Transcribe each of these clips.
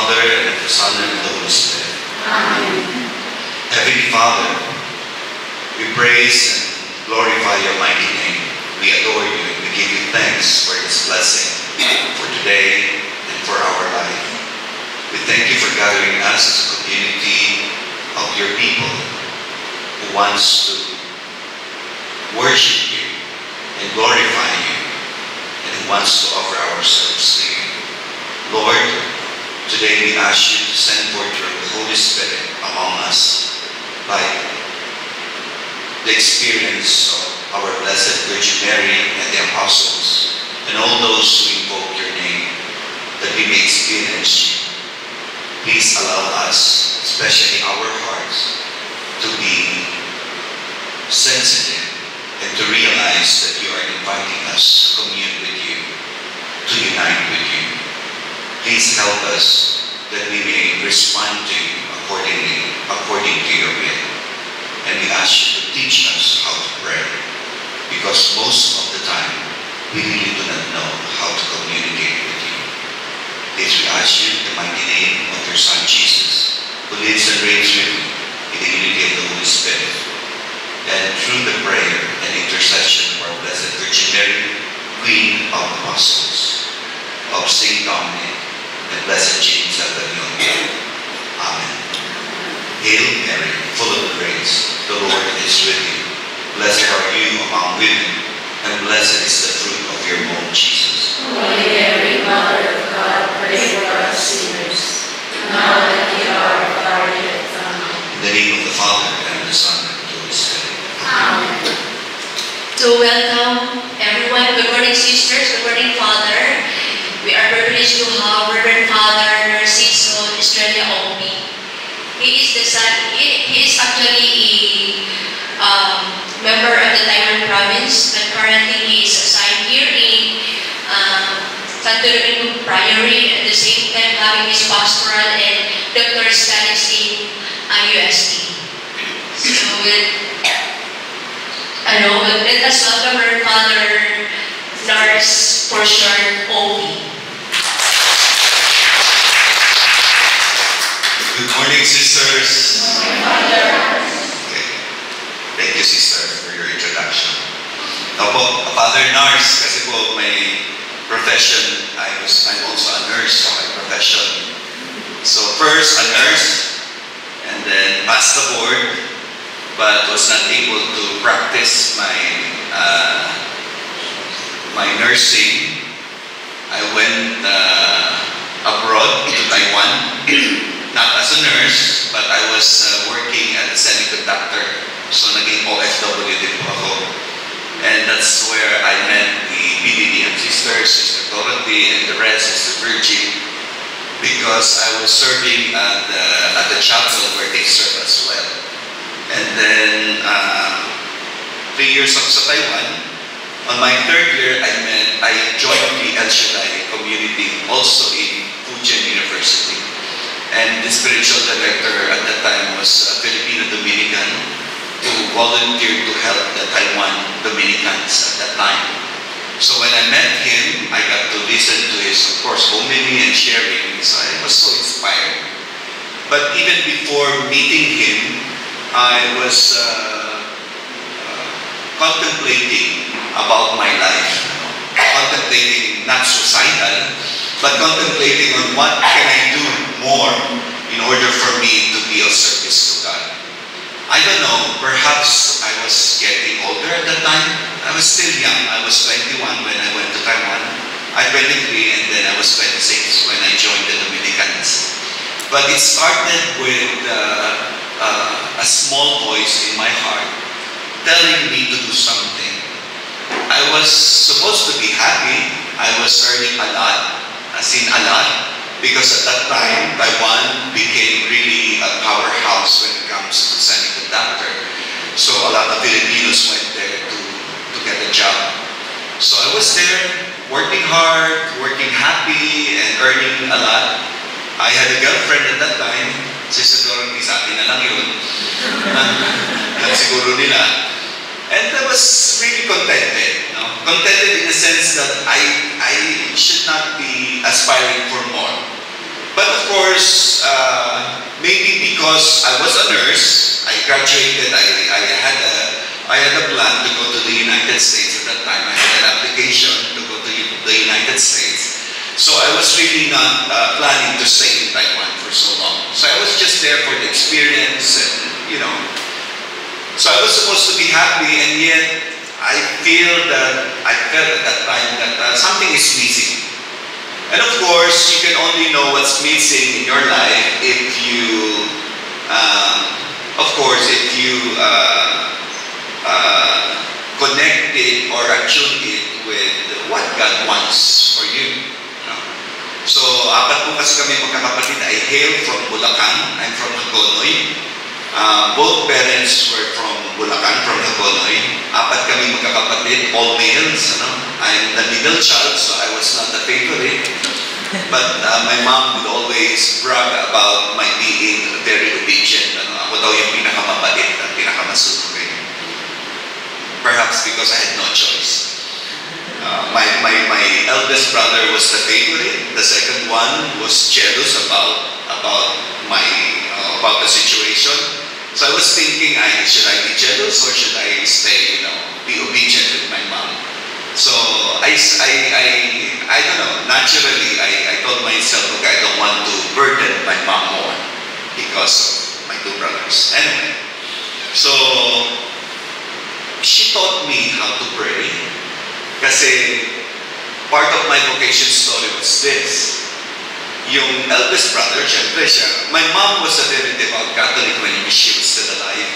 Father, and of the Son, and of the Holy Spirit. Amen. Heavenly Father, we praise and glorify your mighty name. We adore you and we give you thanks for this blessing, for today and for our life. We thank you for gathering us as a community of your people who wants to worship you and glorify you, and who wants to offer ourselves to you. Lord, today we ask you to send forth your Holy Spirit among us, like the experience of our Blessed Virgin Mary and the Apostles, and all those who invoke your name, that we may experience you. Please allow us, especially our hearts, to be sensitive and to realize that you are inviting us to commune with you, to unite with you. Please help us that we may respond to you according to your will. And we ask you to teach us how to pray, because most of the time we really do not know how to communicate with you. This we ask you in the mighty name of your Son Jesus, who lives and reigns with you in the unity of the Holy Spirit, and through the prayer and intercession of our Blessed Virgin Mary, Queen of Apostles, of Saint Dominic, and Blessed James of Leon. Amen. Hail Mary, full of grace, the Lord is with you. Blessed are you among women, and blessed is the fruit of your womb, Jesus. Holy Mary, Mother of God, pray for us sinners, now and at the hour of our death. Amen. In the name of the Father, and of the Son, and of the Holy Spirit. Amen. To welcome everyone. Good morning, sisters. Good morning, Father. We are privileged to have Reverend Father Narciso Estrella Omi. He is actually a member of the Taiwan province, but currently he is assigned here in Santo Domingo Priory, at the same time having his pastoral and doctoral studies in UST. So let us welcome our Father Lars for short, Omi. Good morning, sisters. Father. Okay. Thank you, sister, for your introduction. Now po, Father Nars, kasi po may profession. I'm also a nurse by profession. So first a nurse, and then passed the board, but was not able to practice my nursing. I went abroad to Taiwan. Not as a nurse, but I was working at a semiconductor. So naging OFW din po ako. And that's where I met the BDDM sisters, Sister Dorothy, and the rest, Sister Virgin, because I was serving at the chapel where they serve as well. And then 3 years sa Taiwan. On my third year, I joined the El Shaddai community, also in Fujian University. And the spiritual director at that time was a Filipino Dominican who volunteered to help the Taiwan Dominicans at that time. So when I met him, I got to listen to his, of course, homily and sharing. So I was so inspired. But even before meeting him, I was contemplating about my life. Contemplating, not suicidal, but contemplating on what can I do more in order for me to be of service to God. I don't know, perhaps I was getting older at that time. I was still young. I was 21 when I went to Taiwan. I'm 23, and then I was 26 when I joined the Dominicans. But it started with a small voice in my heart telling me to do something. I was supposed to be happy. I was earning a lot. Because at that time, Taiwan became really a powerhouse when it comes to semiconductor. So a lot of Filipinos went there to get a job. So I was there, working hard, working happy, and earning a lot. I had a girlfriend at that time. Sister Dorothy, sa akin na lang yun. Siguro nila. And I was really contented. No? Contented in the sense that I should not be aspiring for more. But of course, maybe because I was a nurse, I graduated, I had a plan to go to the United States at that time. I had an application to go to the United States. So I was really not planning to stay in Taiwan for so long. So I was just there for the experience and, So I was supposed to be happy, and yet I felt at that time that something is missing. And of course, you can only know what's missing in your life if you, connect it or attune it with what God wants for you. So, apat po kasi kami magkakapatid. I hail from Bulacan. I'm from Hagonoy. Both parents were from Bulacan, from Hagonoy. Apat kami magkakapatid, all males. I'm the middle child, so I was not the favorite. But my mom would always brag about my being very obedient. Ako daw yung pinakamabait at pinakamasunod. Perhaps because I had no choice. My eldest brother was the favorite. The second one was jealous about the situation. So I was thinking, should I be jealous or should I stay, be obedient with my mom? So I don't know. Naturally, I told myself, okay, I don't want to burden my mom more because of my two brothers. Anyway, so she taught me how to pray. Kasi part of my vocation story was this. Yung eldest brother, syempre siya, my mom was a very devout Catholic when she was still alive.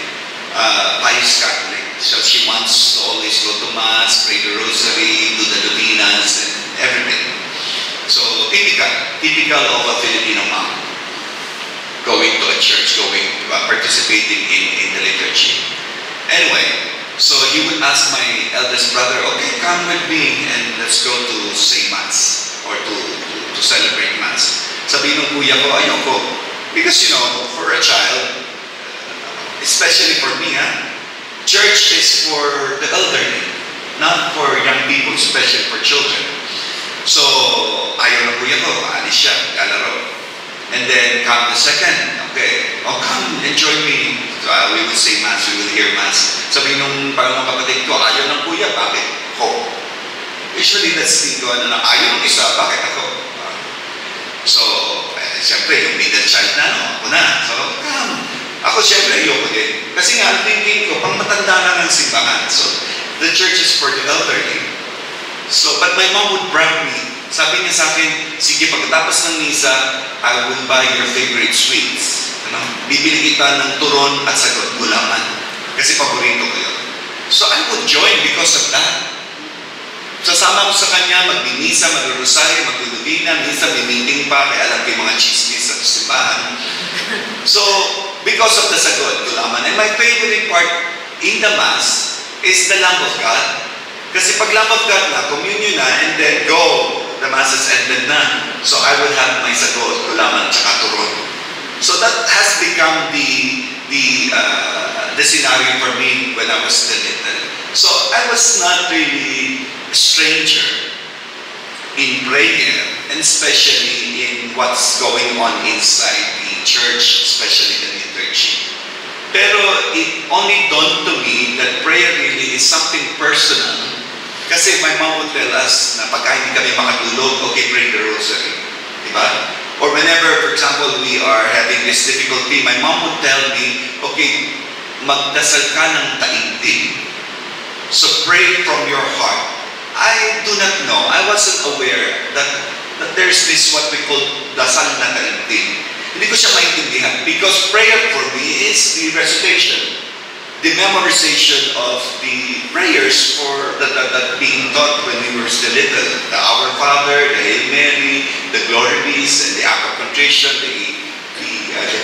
Pious Catholic. So she wants to always go to Mass, pray the Rosary, do the Novenas, and everything. So typical of a Filipino mom. Going to a church, participating in the liturgy. Anyway, so he would ask my eldest brother, okay, come with me and let's go to say Mass or to celebrate Mass. Sabi ng kuya ko, ayoko. Because, for a child, especially for me, church is for the elderly, not for young people, especially for children. So, ayaw ng kuya ko, alis siya, lalaro. And then come the second, okay, come, enjoy me. So, we will say Mass, we will hear Mass. Sabi nung parang kapatid ko, ayaw ng kuya, bakit ako? Usually, that's the ayaw ng isa, bakit ako? So, siyempre, yung middle child na, ako na. So, come. Ako siyempre, ayoko din. Kasi nga, thinking ko, pang matanda na ng simbahan. So, the church is for the elderly. So, but my mom would brag me. Sabi niya sa akin, sige, pagkatapos ng misa, I will buy your favorite sweets. Bibili kita ng turon at sagot gulaman. Kasi paborito ko yun. So, I would join because of that. Sasama ko sa kanya, magbimisa, maglurosaryo, maglulubina, minsan may meeting pa, kaya alam ko yung mga chismis sa simbahan. So, because of the sagot, gulaman. And my favorite part in the Mass is the Lamb of God. Kasi pag Lamb of God na, communion na, and then go, the Mass is ended na. So I will have my sagot, gulaman, tsaka turon. So that has become the scenario for me when I was still little. So I was not really a stranger in prayer, and especially in what's going on inside the church, especially the liturgy. Pero it only dawned to me that prayer really is something personal. Kasi my mom would tell us na pagka hindi kami makatulog, okay, pray the rosary. Diba? Or whenever, for example, we are having this difficulty, my mom would tell me, okay, magdasal ka ng taimtim. So pray from your heart. I do not know. I wasn't aware that there's this what we call dasal na taimtim. Hindi ko siya maintindihan because prayer for me is the recitation, the memorization of the prayers that being taught when we were still little. The Our Father, the Hail Mary, the Glory Bees, and the Act of Contrition, the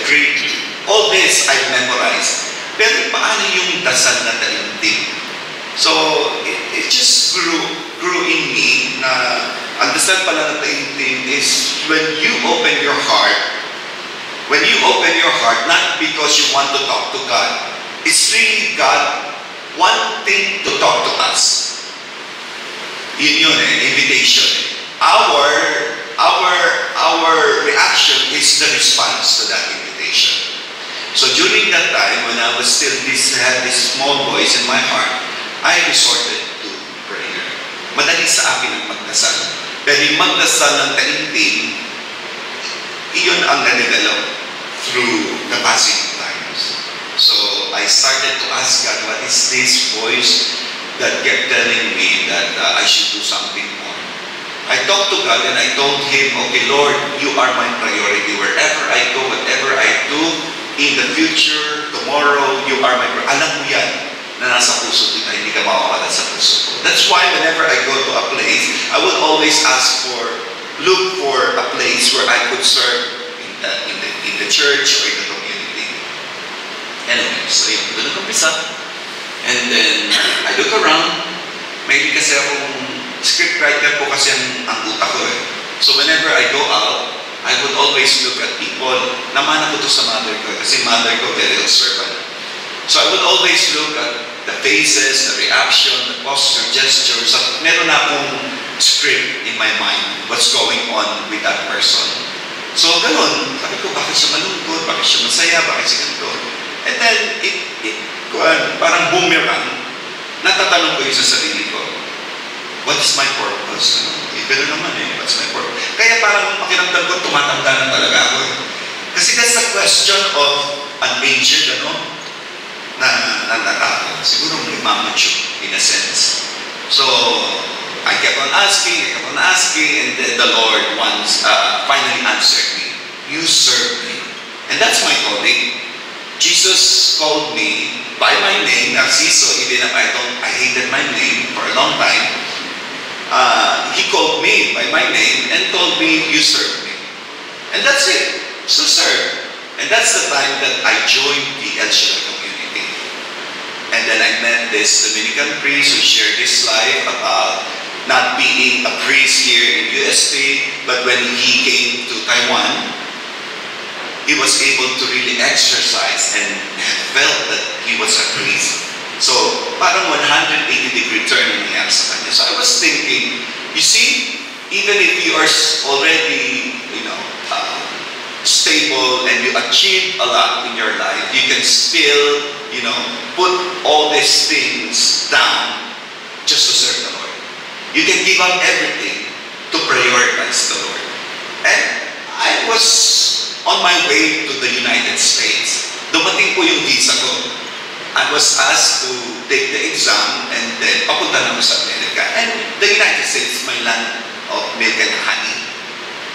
Creed. All this I memorized. Pero paano yung dasal na taimtim? So, it just grew in me na ang dasal pala na taimtim is when you open your heart, not because you want to talk to God. It's really God wanting to talk to us. Yun, invitation. Our our reaction is the response to that invitation. So during that time, when I was still had this small voice in my heart, I resorted to prayer. Madali sa akin ang magdasal. Pero yung magdasal ng taimtim, iyon ang nagagalaw through the passing times. So I started to ask God, what is this voice that kept telling me that I should do something more? I talked to God and I told Him, okay Lord, you are my priority. Wherever I go, whatever I do, in the future, tomorrow, you are my priority. Alam mo yan na nasa puso kita, hindi ka mawawala sa puso ko. That's why whenever I go to a place, I will always look for a place where I could serve in the church or in the community. Anyway, so yun, doon nag-umpisa. And then, I look around. Maybe kasi akong scriptwriter po kasi ang utak ko eh. So whenever I go out, I would always look at people. Namana ko to sa mother ko kasi mother ko very observant. So I would always look at the faces, the reaction, the posture, gestures. So, meron na akong script in my mind, what's going on with that person. So ganun, sabi ko, bakit siya malungkot, bakit siya masaya, bakit siya ganito. And then, parang boomerang, natatanong ko yung sa sarili ko, what is my purpose? Pero naman what's my purpose? Kaya parang makiramdam ko, tumatanda na talaga ako. Kasi that's the question of an aged, na natatao. Siguro may mamature, in a sense. So, I kept on asking, and then the Lord finally answered me. You serve me. And that's my calling. Jesus called me by my name, Narciso, even if I hated my name for a long time. He called me by my name and told me, you serve me. And that's it. So serve. And that's the time that I joined the El Shaddai community. And then I met this Dominican priest who shared his life about not being a priest here in UST, but when he came to Taiwan, he was able to really exercise and felt that he was a priest. So, parang 180-degree turn nangyayari sa kanya. So I was thinking, you see, even if you are already, stable and you achieve a lot in your life, you can still, put all these things down just to serve the Lord. You can give up everything to prioritize the Lord. And I was on my way to the United States. Dumating po yung visa ko. I was asked to take the exam and then papunta na ako sa Amerika. And the United States, my land of milk and honey.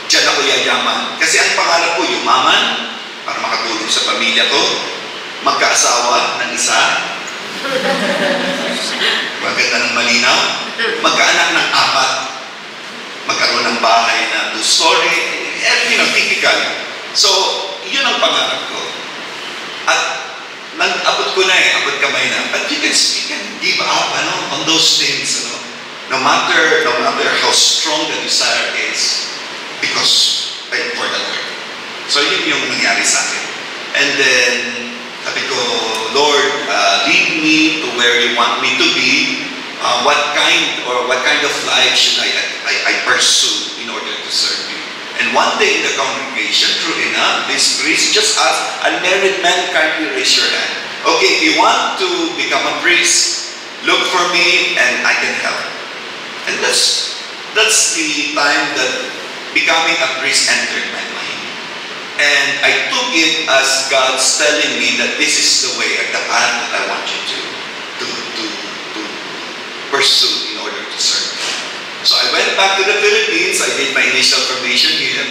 Diyan ako yayaman. Kasi ang pangarap ko, yumaman, para makatulong sa pamilya ko, magkaasawa ng isa, maganda ng malinaw, magkaanak ng 4, magkaroon ng bahay na 2-story, typical. So, yun ang pangarap ko. At abot ko na abot kamay na. But you can give up on those things, no matter how strong the desire is, because for the Lord. So yun yung nangyari sa akin. And then, sabi ko, Lord, lead me to where you want me to be. What kind of life should I pursue in order to serve you? And one day in the congregation, true enough, this priest just asked, unmarried man, kindly raise your hand. Okay, if you want to become a priest, look for me and I can help. And that's the time that becoming a priest entered my mind. And I took it as God's telling me that this is the way, the path that I want you to pursue in order to serve. So I went back to the Philippines, I did my initial formation here,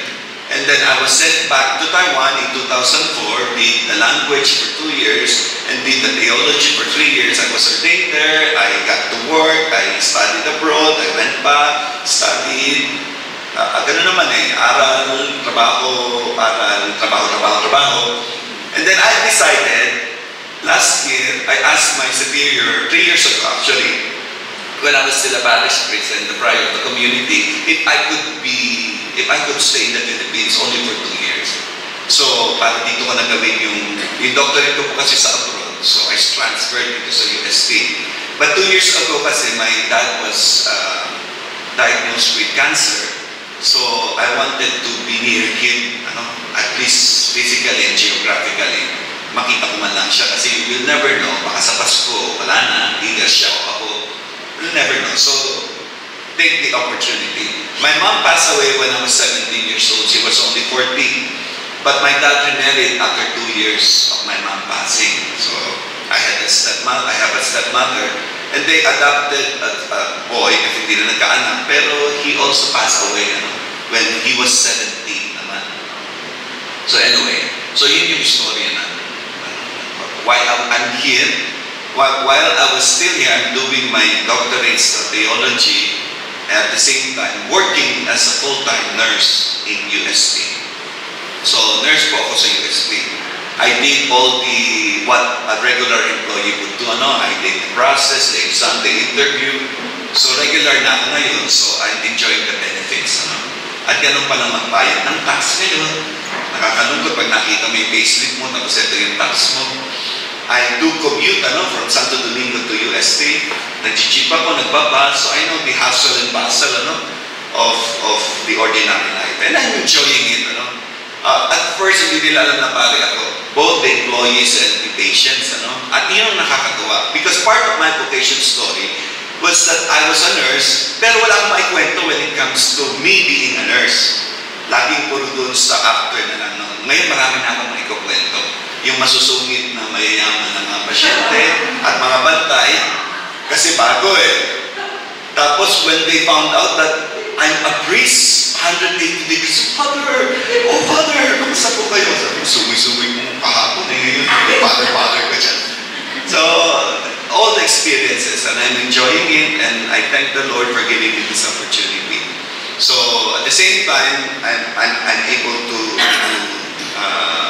and then I was sent back to Taiwan in 2004, did the language for 2 years, and did the theology for 3 years. I was ordained there, I got to work, I studied abroad, I went back, studied, ganun naman aral, trabaho. And then I decided, last year, I asked my superior, 3 years ago actually, when I was still a parish priest and the prior of the community, if I could stay in the Philippines only for 2 years. So, para dito ko nagawin yung doctorate ko po kasi sa abroad. So, I transferred dito sa UST. But 2 years ago kasi, my dad was diagnosed with cancer. So I wanted to be near him, at least physically and geographically. Makita ko man lang siya kasi we'll never know. Baka sa Pasko, wala na, either siya o ako. We'll never know. So take the opportunity. My mom passed away when I was 17 years old. She was only 14. But my dad remarried after 2 years of my mom passing. So I have a stepmother, and they adopted a boy kasi hindi na nagkaanak. Pero he also passed away when he was 17 naman. So anyway, so yun yung story na. While I'm here, while I was still here, I'm doing my doctorate of theology, at the same time working as a full-time nurse in UST. So nurse po ako sa UST. I did all what a regular employee would do. I did the process, the exam, the interview. So regular na ako ngayon, so I'm enjoying the benefits. At ganun pa lang magbayad ng tax ngayon. Nakakalungkot pag nakita mo yung payslip mo, tapos ito yung tax mo. I do commute from Santo Domingo to UST. Nag-jeep ako, nagbaba, so I know the hustle and bustle of the ordinary life. And I'm enjoying it. At first, hindi nila alam na pare ako. Both the employees and the patients. At yun ang nakakatuwa. Because part of my vocation story was that I was a nurse, pero wala akong maikwento when it comes to me being a nurse. Laging puro dun sa after na lang. Ngayon marami na akong maikukwento. Yung masusungit na mayayaman ng mga pasyente at mga bantay, kasi bago Tapos when they found out that I'm a priest, 180 degrees, Father, kamusta po kayo? Sabi, suwi-suwi mo kahapon Father ka dyan. So, all the experiences, and I'm enjoying it, and I thank the Lord for giving me this opportunity. So, at the same time, I'm able to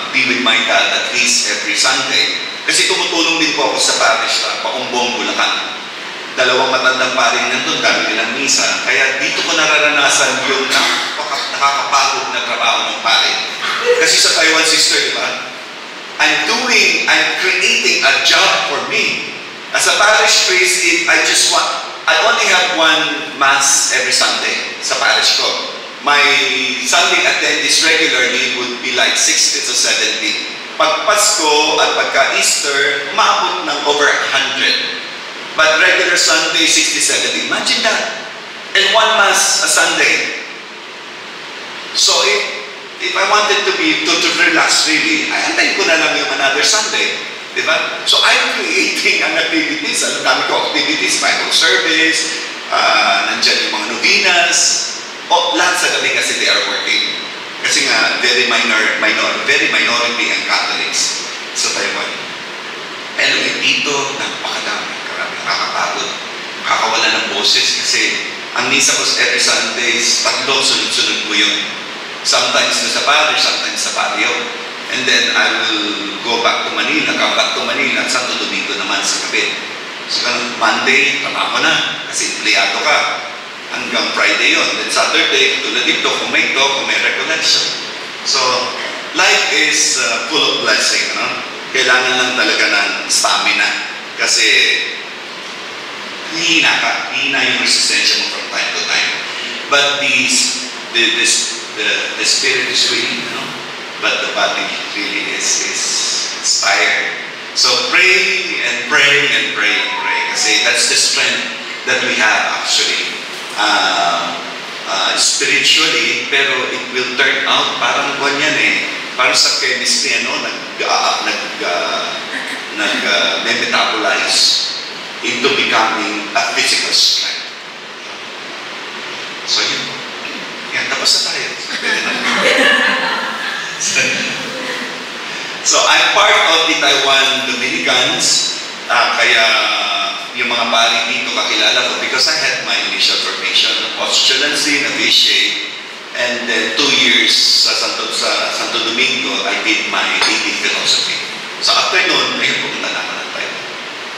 be with my dad at least every Sunday. Kasi tumutulong din po ako sa parish na Paumbong, Bulacan. Dalawang matandang paring nandun, dami nilang misa. Kaya dito ko nararanasan yung nakakapagod na trabaho ng pare. Kasi sa Taiwan, sister, di ba? I'm creating a job for me. As a parish priest, I only have one mass every Sunday sa parish ko. My Sunday attendance regularly would be like 60 to 70. Pag Pasko at pagka Easter, umabot ng over 100. But regular Sunday, 60, 70. Imagine that. And one mass a Sunday. So if I wanted to relax really, antayin ko na lang yung another Sunday. Diba? So I'm creating an activities. Ang dami ko activities, Bible service, nandyan yung mga novenas. Lahat sa gabi kasi they are working. Kasi nga, very minority ang Catholics sa Taiwan. Anyway, dito, napakadami. Nakakapagod. Nakakawala ng boses kasi ang misa ko every Sundays, 3 sunod-sunod ko yun. Sometimes sa parish, sometimes sa barrio. And then I will go back to Manila, come back to Manila, at Santo Domingo naman sa gabi. So Monday, trabaho na, kasi empleyado ka. Hanggang Friday yun. Then Saturday, tulad dito, kung may recollection. So, life is full of blessing. Kailangan lang talaga ng stamina. Kasi, hihina yung resistensya mo from time to time. But the spirit is weak, but the body really is tired. So, pray and pray and pray and pray. Kasi that's the strength that we have actually. Spiritually, pero it will turn out parang ganyan parang sa chemistry nag-metabolize into becoming a physical strength. So yun. Yan, tapos na tayo. So I'm part of the Taiwan Dominicans, kaya yung mga pari dito kakilala ko because I had my initial formation, postulancy, novitiate, and then 2 years sa Santo Domingo, I did my AD philosophy. So after nun, ayun, pumunta naman ang Taiwan.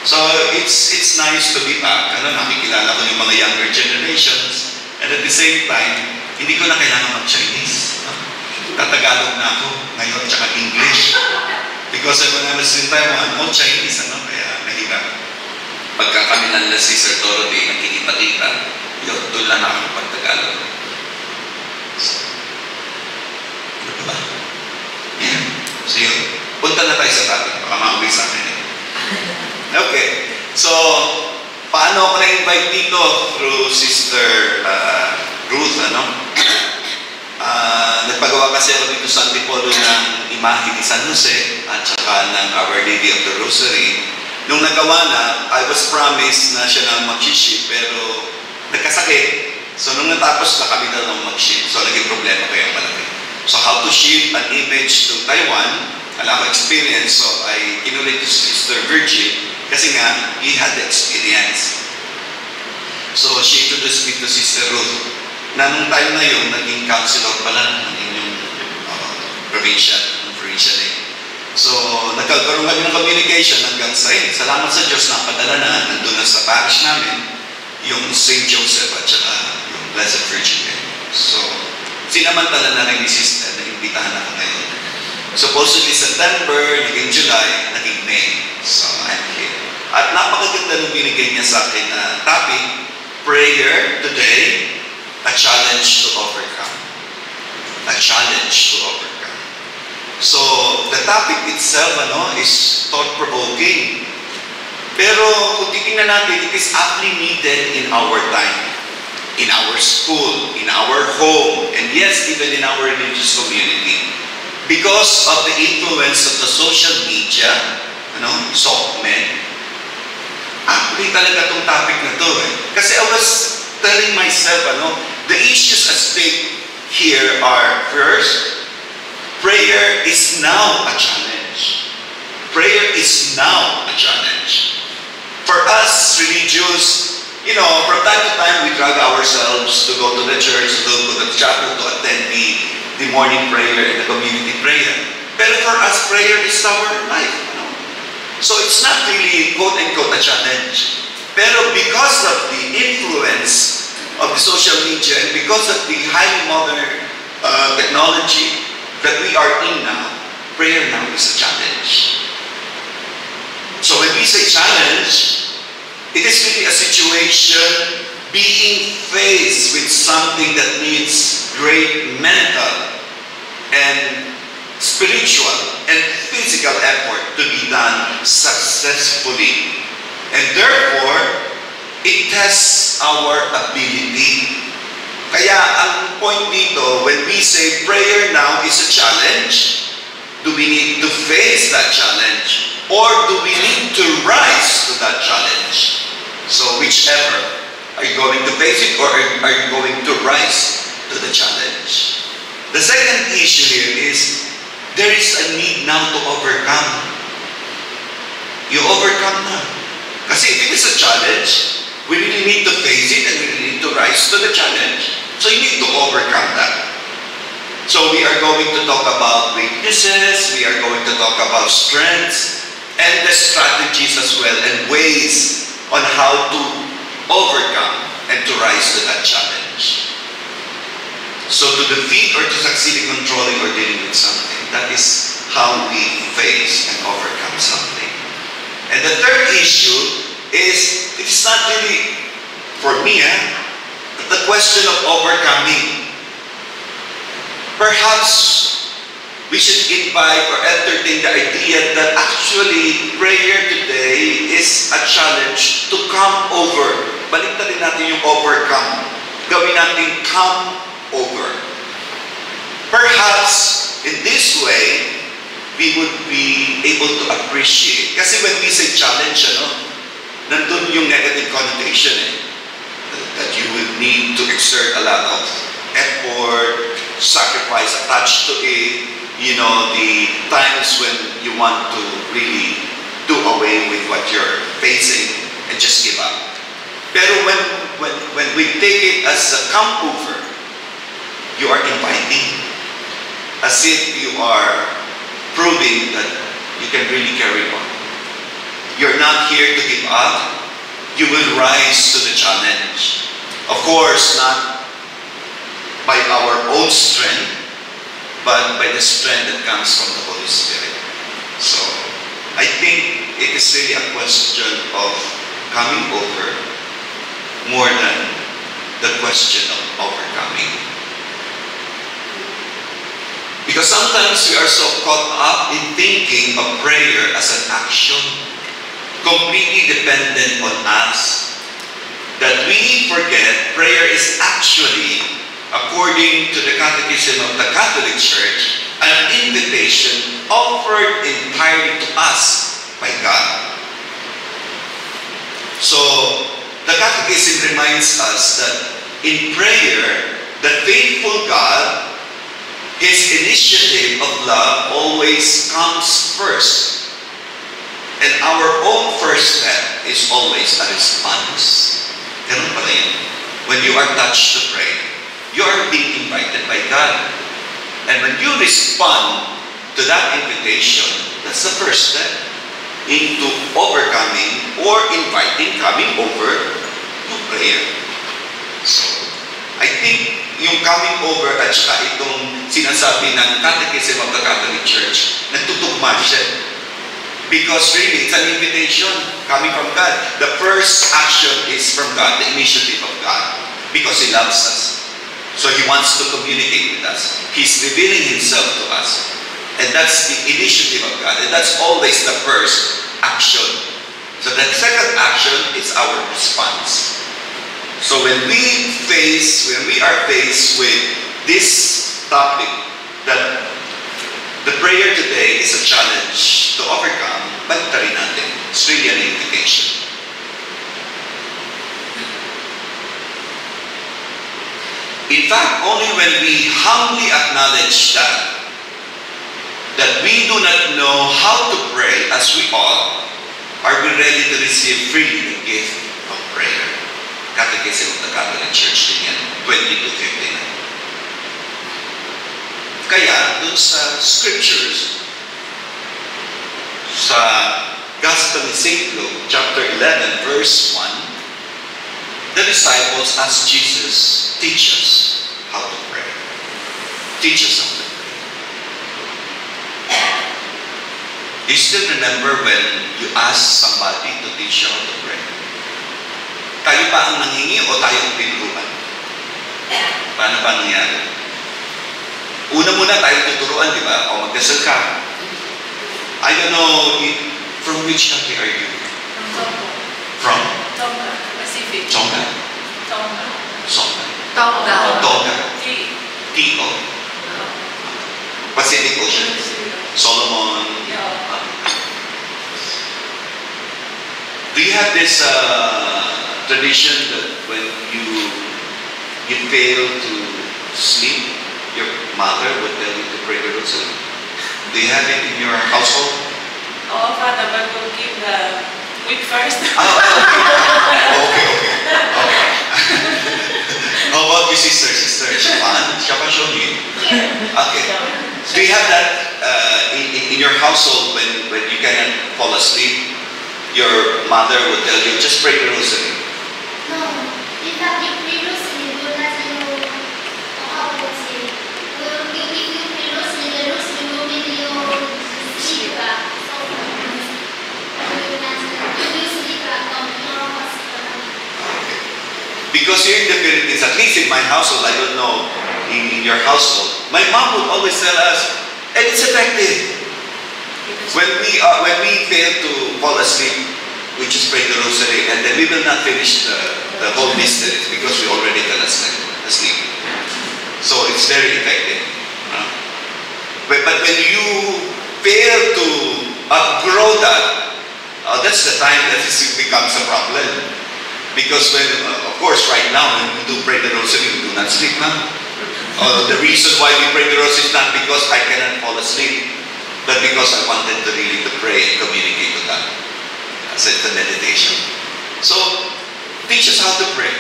So it's nice to be back. Nakikilala ko yung mga younger generations, and at the same time, hindi ko na kailangan mag-Chinese. Tatagalog na ako ngayon, tsaka English. Because when I was in Taiwan, all Chinese, kaya nahirap. Pagka kami nanla si Sir Dorothy, nakikita-kita, doon lang ako pag-Tagalog. Yeah. So yun. Punta na tayo sa topic. Baka mauwi sa akin eh. Okay. So, paano ako na-invite dito? Through Sister Ruth, nagpagawa kasi ako dito sa Antipolo ng imahe ni San Jose at saka ng Our Lady of the Rosary. Nung nagawa na, I was promised na siya na mag-ship, pero nagkasakit. So nung natapos na kami na lang mag-ship, so naging problema kaya malaki. So how to ship an image to Taiwan, alam ko experience, so I kinulit to Sister Virgin kasi nga, he had the experience. So she introduced me to Sister Ruth, na nung time na yun, naging counselor pala ng inyong provincial name. So, nagkakaroon kami ng communication hanggang sa salamat sa Diyos na padala na nandun na sa parish namin yung St. Joseph at saka yung Blessed Virgin Mary. So, sinamantala na rin ni Sister na imbitahan ako ngayon. Supposedly September, naging July, naging May. So, I'm here. At napakaganda nung binigay niya sa akin na topic, prayer today, a challenge to overcome. A challenge to overcome. So, the topic itself, is thought-provoking. Pero, kung titingnan natin, it is aptly needed in our time. In our school, in our home, and yes, even in our religious community. Because of the influence of the social media, SOCMED, aptly talaga itong topic na to eh. Kasi I was telling myself, the issues at stake here are, first, prayer is now a challenge. Prayer is now a challenge. For us, religious, from time to time, we drag ourselves to go to the church, to go to the chapel, to attend the morning prayer and the community prayer. But for us, prayer is our life. So it's not really, quote-unquote, a challenge. Pero because of the influence of the social media and because of the highly modern technology that we are in now, prayer now is a challenge. So when we say challenge, it is really a situation being faced with something that needs great mental and spiritual and physical effort to be done successfully. And therefore, it tests our ability. Kaya ang point dito, when we say prayer now is a challenge, do we need to face that challenge? Or do we need to rise to that challenge? So whichever, are you going to face it or are you going to rise to the challenge? The second issue here is, there is a need now to overcome. You overcome now. Kasi if it is a challenge, we really need to face it and we really need to rise to the challenge. So you need to overcome that. So we are going to talk about weaknesses, we are going to talk about strengths, and the strategies as well, and ways on how to overcome and to rise to that challenge. So to defeat or to succeed in controlling or dealing with something, that is how we face and overcome something. And the third issue is, it's not really, for me, the question of overcoming. Perhaps we should invite or entertain the idea that actually prayer today is a challenge to come over. Baliktadin natin yung overcome. Gawin natin come over. Perhaps in this way, we would be able to appreciate. Kasi when we say challenge, nandun yung negative connotation that you will need to exert a lot of effort, sacrifice attached to it, the times when you want to really do away with what you're facing and just give up. Pero when we take it as a come over, you are inviting, as if you are proving that you can really carry on. You're not here to give up. You will rise to the challenge. Of course, not by our own strength, but by the strength that comes from the Holy Spirit. So, I think it is really a question of coming over more than the question of overcoming. Because sometimes we are so caught up in thinking of prayer as an action, completely dependent on us, that we forget prayer is actually, according to the Catechism of the Catholic Church, an invitation offered entirely to us by God. So, the Catechism reminds us that in prayer, the faithful God, His initiative of love always comes first. And our own first step is always a response. Ganun pala yun. When you are touched to pray, you are being invited by God. And when you respond to that invitation, that's the first step into overcoming or inviting, coming over to prayer. So, I think yung coming over at saka itong sinasabi ng Catechism of the Catholic Church, nagtutugma siya. Because really, it's an invitation coming from God. The first action is from God, the initiative of God. Because He loves us. So He wants to communicate with us. He's revealing Himself to us. And that's the initiative of God. And that's always the first action. So the second action is our response. So when we are faced with this topic, that the prayer today is a challenge to overcome, banta rin natin. It's really an invitation. In fact, only when we humbly acknowledge that we do not know how to pray as we ought, are we ready to receive freely the gift of prayer. Catechism of the Catholic Church din yan, 2259. Kaya, dun sa scriptures, sa Gospel ni St. Luke, chapter 11, verse 1, the disciples asked Jesus, teach us how to pray. Teach us how to pray. Do you still remember when you asked somebody to teach you how to pray? Tayo pa ang nangingi o tayo ang tinuruan? Paano ba nangyari? Una muna tayo tuturuan, di ba? O magdasal ka. I don't know, from which country are you? From? Tonga. Pacific. Tonga. Tonga. Tonga. Tonga. T. T.O. Pacific Ocean. Solomon. Do you have this tradition that when you fail to sleep, your mother would tell you to pray the rosary? Do you have it in your household? Oh, Father, but we'll give the week first. Okay. How about you, sister? Siya pa show you? Okay. Do you have that in your household when you cannot fall asleep? Your mother would tell you, just pray the rosary. No, in fact, if we rosary, doon na sa yung makakapag siya. If you pray rosary, the rosary will be yung sleep ka. So, if you sleep ka, yung hospital. Because here in the Philippines, at least in my household, I don't know in your household, my mom would always tell us, and it's effective. When we fail to fall asleep, we just pray the rosary, and then we will not finish the whole mystery because we already fell asleep. So it's very effective. But when you fail to outgrow that, that's the time that it becomes a problem. Because when, of course, right now when we do pray the rosary, we do not sleep now. The reason why we pray the rosary is not because I cannot fall asleep, but because I wanted to really pray and communicate with God. So it's a meditation. So, teach us how to pray.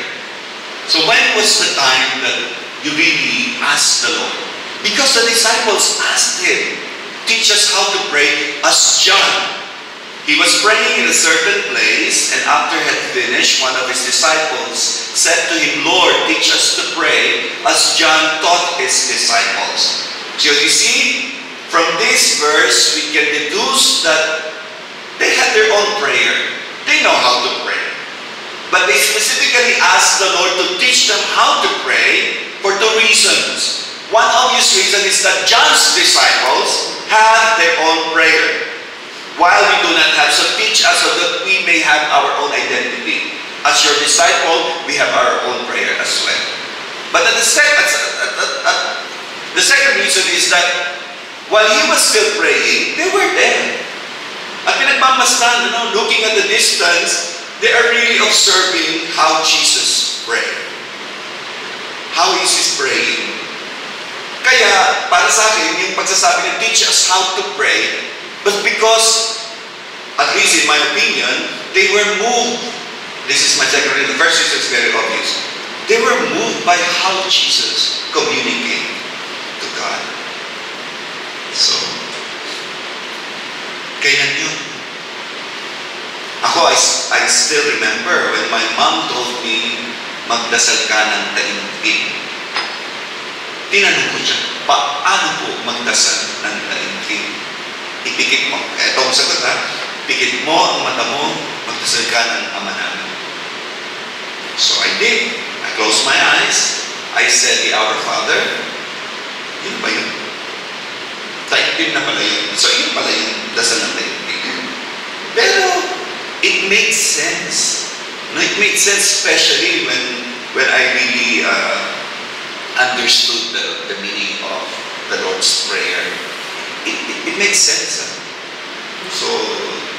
So when was the time that you really asked the Lord? Because the disciples asked Him, teach us how to pray as John. He was praying in a certain place, and after he had finished, one of his disciples said to him, Lord, teach us to pray as John taught his disciples. So you see, from this verse, we can deduce that they had their own prayer. They know how to pray. But they specifically asked the Lord to teach them how to pray for two reasons. One obvious reason is that John's disciples had their own prayer, while we do not have. So teach us so that we may have our own identity. As your disciple, we have our own prayer as well. But the second reason is that while he was still praying, they were there. At pinagmamasdan, looking at the distance, they are really observing how Jesus prayed. How is he praying? Kaya, para sa akin, yung pagsasabi ng teach us how to pray, but because, at least in my opinion, they were moved. This is my second reason. The first reason is very obvious. They were moved by how Jesus communicated to God. So, kailan yun? Ako, I still remember when my mom told me, magdasal ka ng taimtim. Tinanong ko siya, paano po magdasal ng taimtim? Ipikit mo. Eto ang sagot ha. Pikit mo ang mata mo, magdasal ka ng Ama namin. So I did. I closed my eyes. I said the Our Father. Yun ba yun? Taimtim na pala yun. So yun pala yung dasal ng taimtim. Pero it makes sense. No, it makes sense especially when I really understood the meaning of the Lord's Prayer. It makes sense. So,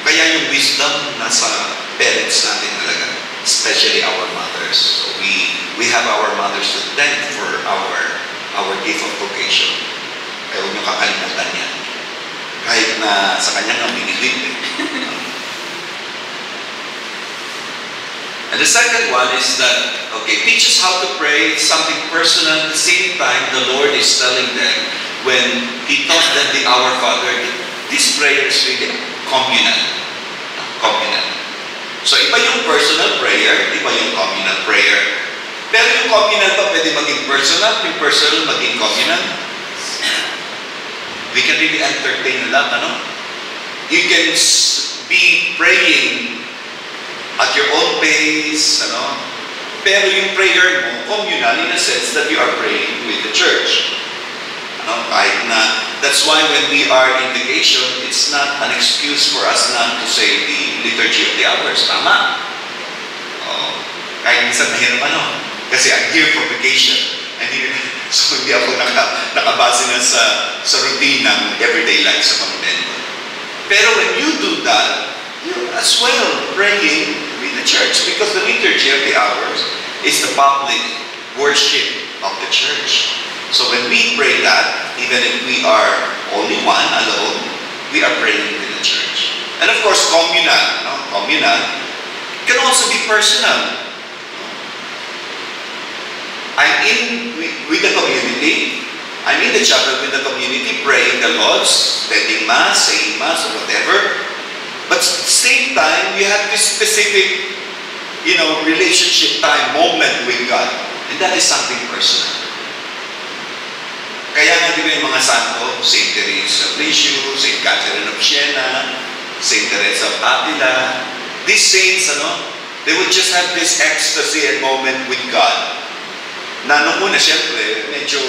kaya yung wisdom nasa parents natin talaga, especially our mothers. So we have our mothers to thank for our gift of vocation. Kaya huwag niyo kakalimutan yan. Kahit na sa kanya nga binilip. And the second one is that, teach us how to pray, something personal. At the same time, the Lord is telling them, when He taught them the Our Father, this prayer is really communal. So, iba yung personal prayer, iba yung communal prayer. Pero yung communal pa pwede maging personal, yung personal maging communal. We can really entertain a lot, You can be praying at your own pace, Pero yung prayer mo, communal in a sense that you are praying with the church. Kahit na, that's why when we are in vacation, it's not an excuse for us not to say the liturgy of the hours. Tama. Kahit minsan mahirap kasi I'm here for vacation. So hindi ako nakabase na sa routine ng everyday life sa pamilya. Pero when you do that, you're as well praying with the church, because the liturgy of the hours is the public worship of the church. So when we pray that, even if we are only one alone, we are praying with the church. And of course, communal. Communal can also be personal. I'm in with the community. I'm in the chapel with the community, praying the Lord's, attending Mass, saying Mass, or whatever. But at the same time, we have this specific, relationship time, moment with God. And that is something personal. Kaya nga di ba yung mga santo, St. Teresa of Lisieux, St. Catherine of Siena, St. Teresa of Avila, these saints, they would just have this ecstasy and moment with God. Na nung una, siyempre, medyo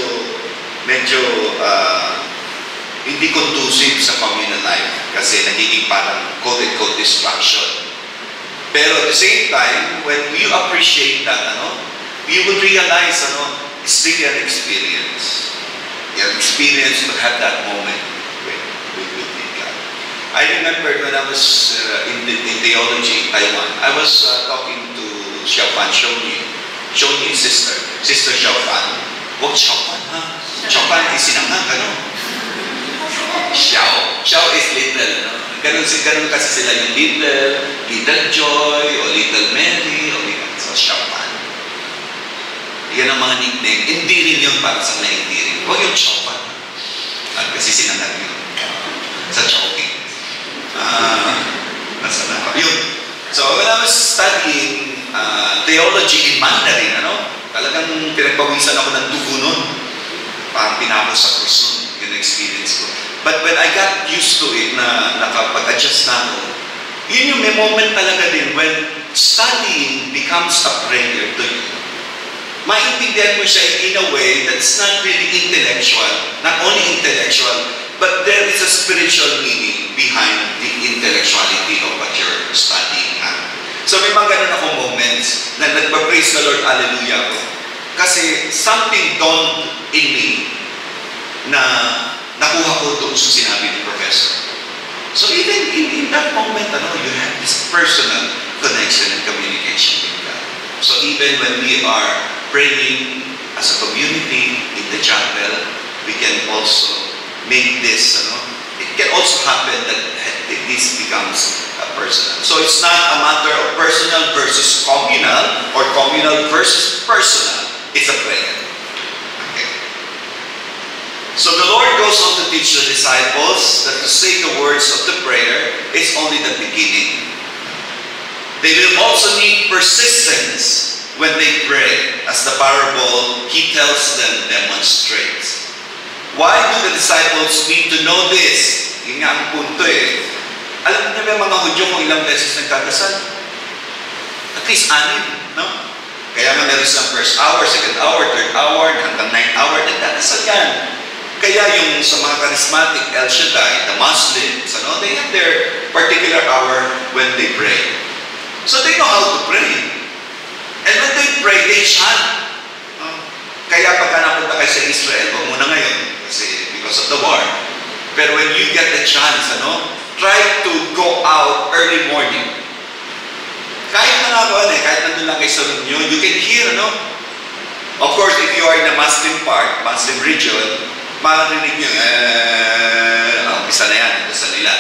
hindi conducive sa communal life kasi nagiging parang quote-unquote distraction. Pero at the same time, when you appreciate that, you will realize, it's really an experience. An experience to have that moment with God. I remember when I was in theology in Taiwan, I was talking to Xiaofan Shoni, Sister Xiaofan. Huwag Xiaofan, ha? Xiaofan is sinangag, Xiao is little, Ganun kasi sila yung little Joy, o Little Mary, o so Xiaofan. Yan ang mga nickname. Hindi rin yun para sa mga hindi rin. Huwag yung Xiaofan. Kasi sinangag yun. Sa Chowking. Nasa na ako. Yun. So when I was studying theology in Mandarin, talagang pinagpawisan ako ng dugo nun. Parang pinako sa krus nun. Yun ang experience ko. But when I got used to it, na nakapag-adjust na ako, yun yung may moment talaga din when studying becomes a prayer to you. maintindihan mo siya in a way that's not really intellectual, not only intellectual, but there is a spiritual meaning behind the intellectuality of what you're studying. So may mga ganun akong moments na nagpa-praise the Lord, hallelujah ko. Kasi something dawned in me na nakuha ko doon sa sinabi ni Professor. So even in that moment, you have this personal connection and communication with God. So even when we are praying as a community in the chapel, we can also make this, it can also happen that this becomes personal. So it's not a matter of personal versus communal or communal versus personal. It's a prayer. Okay. So the Lord goes on to teach the disciples that to say the words of the prayer is only the beginning. They will also need persistence when they pray, as the parable he tells them demonstrates. Why do the disciples need to know this? Yun nga ang punto eh. Alam niyo ba mga Hudyo kung ilang beses nagdadasal? At least 6, no? Kaya nga meron silang first hour, second hour, third hour, hanggang 9th hour, nagdadasal yan. Kaya yung sa mga charismatic, El Shaddai, the Muslims, they have their particular hour when they pray. So they know how to pray. And when they pray, they chant. Kaya pagka napunta kayo sa Israel, huwag muna ngayon, kasi because of the war. Pero when you get the chance, try to go out early morning. Kahit kahit nandun lang kayo sa room nyo, you can hear, Of course, if you are in the Muslim part, Muslim region, marinig nyo, umpisa na yan, dasal nila.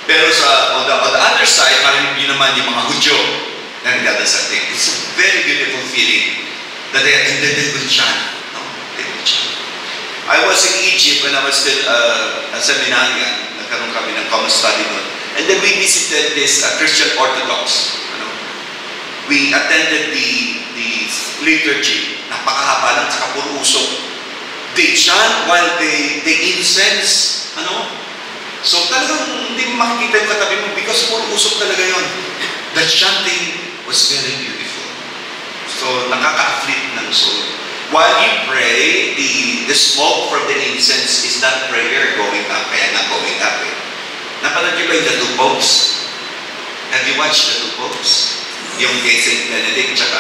Pero on the other side, marinig nyo naman yung mga Hudyo na nagdadasal din. It's a very beautiful feeling that they will chant. They will chant. I was in Egypt when I was still a seminarian. Nagkaroon kami ng common study doon. And then we visited this Christian Orthodox. We attended the liturgy. Napakahaba lang, tsaka puro usok. They chant while they incense. So talagang hindi mo makikita yung katabi mo because puro usok talaga yun. The chanting was very beautiful. So nakaka-afflict ng soul. While you pray, the smoke from the incense is that prayer going up. Kaya nga going up eh. Napanood niyo ba yung The Two Popes? Have you watched The Two Popes? Yung kay St. Benedict, tsaka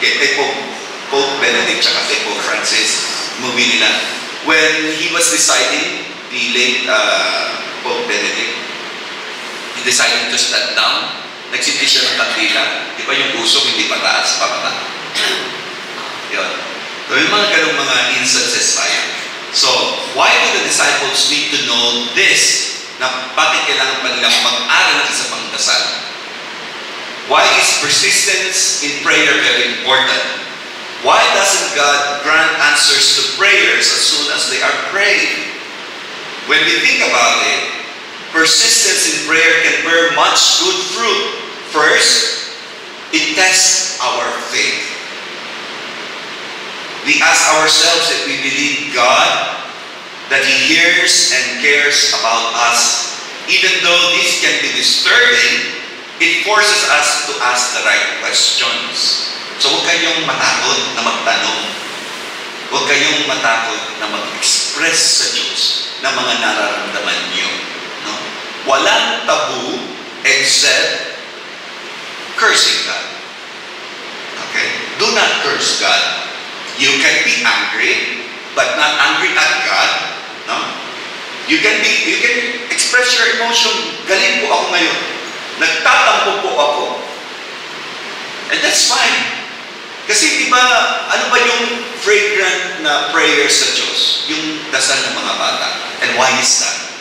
kay Pope Benedict, tsaka kay Pope Francis, movie nila. When he was deciding, the late Pope Benedict, he decided to stand down. Nagsinti siya ng kandila. Di ba yung usok hindi pataas, pababa? Yun. So yung mga ganong mga instances tayo. So, why do the disciples need to know this? Na bakit kailangan pa nilang mag-aral ng isa pang dasal? Why is persistence in prayer very important? Why doesn't God grant answers to prayers as soon as they are prayed? When we think about it, persistence in prayer can bear much good fruit. First, it tests our faith. We ask ourselves if we believe God, that He hears and cares about us. Even though this can be disturbing, it forces us to ask the right questions. So huwag kayong matakot na magtanong. Huwag kayong matakot na mag-express sa Diyos ng mga nararamdaman niyo. No? Walang tabu except cursing God. Okay? Do not curse God. You can be angry, but not angry at God. No? You can express your emotion. Galing po ako ngayon. Nagtatampo po ako. And that's fine. Kasi diba, ano ba yung fragrant na prayer sa Diyos? Yung dasal ng mga bata. And why is that?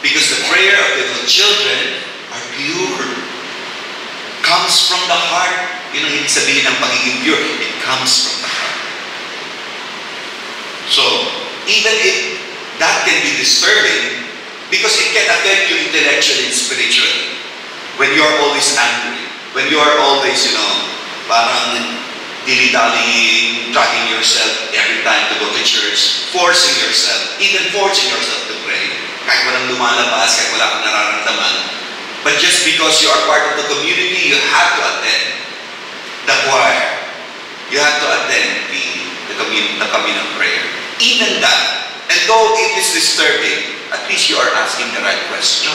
Because the prayer of little children are pure. Comes from the heart. Yun ang ibig sabihin ng pagiging pure. It comes from the heart. So, even if that can be disturbing, because it can affect you intellectually and spiritually. When you are always angry, when you are always, parang dilly-dallying, dragging yourself every time to go to church, forcing yourself, even forcing yourself to pray, kahit walang lumalabas, kahit wala kang nararamdaman. But just because you are part of the community, you have to attend the choir. you have to attend the communal prayer. Even that, and though it is disturbing, at least you are asking the right question.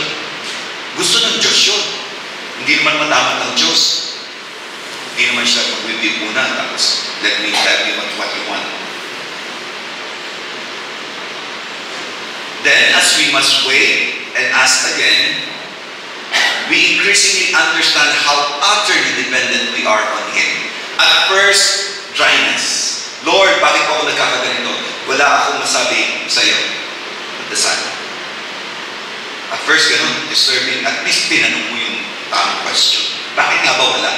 Gusto ng Diyos yun. Hindi naman matamat ang Diyos. Hindi naman siya magbibig muna, tapos let me tell you what you want. Then, as we must wait and ask again, we increasingly understand how utterly dependent we are on Him. At first, dryness. Lord, bakit ako nagkakaganito? Wala akong masabi sa iyo. Dasal. At first, ganun, disturbing. At least tinanong mo yung tamang question. Bakit nga ba wala?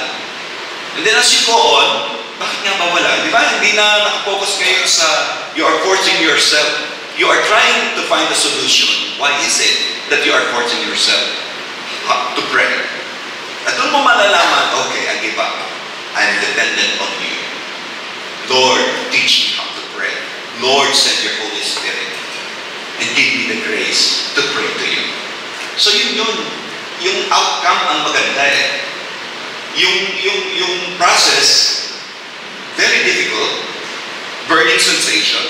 And then as you go on, bakit nga ba wala? Di ba? Hindi na nakafocus kayo sa you are forcing yourself. You are trying to find a solution. Why is it that you are forcing yourself to pray? At doon mo malalaman, okay, I give up. I'm dependent on you. Lord, teach me how to pray. Lord, send your Holy Spirit and give me the grace to pray to you. So yun, yung outcome ang maganda eh. Yung process, very difficult, burning sensation,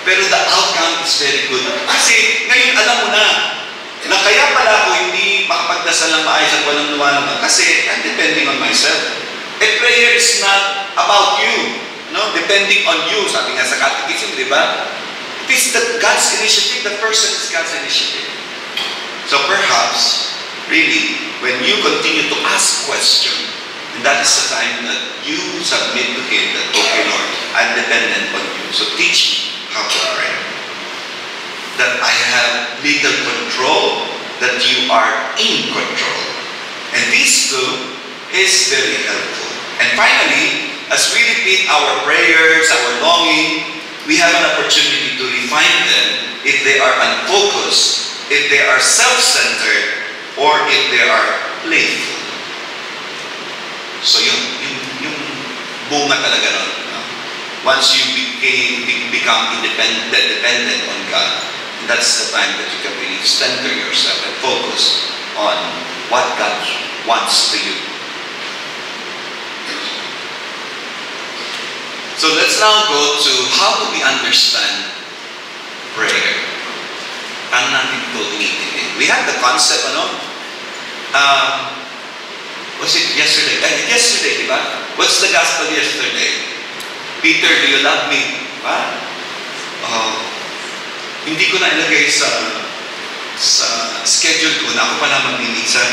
pero the outcome is very good. Kasi ngayon alam mo na kaya pala ako hindi makapagdasal ng maayos at walang lumalabas kasi I'm depending on myself. A prayer is not about you, no? Depending on you. Sabi nga sa catechism, di ba? It is God's initiative. The person is God's initiative. So perhaps, really, when you continue to ask questions, and that is the time that you submit to Him that, okay, Lord, I'm dependent on you. So teach me how to pray. That I have little control, that you are in control. And these two is very helpful. And finally, as we repeat our prayers, our longing, we have an opportunity to refine them if they are unfocused, if they are self-centered, or if they are playful. So yung bunga talaga nun. Once you become dependent on God, that's the time that you can really center yourself and focus on what God wants to you. So let's now go to how do we understand prayer? Paano natin ito iniintindi? We have the concept, was it yesterday? Yesterday, di ba? What's the gospel yesterday? Peter, do you love me? Diba? Hindi ko na ilagay sa schedule ko na ako pala mamili sa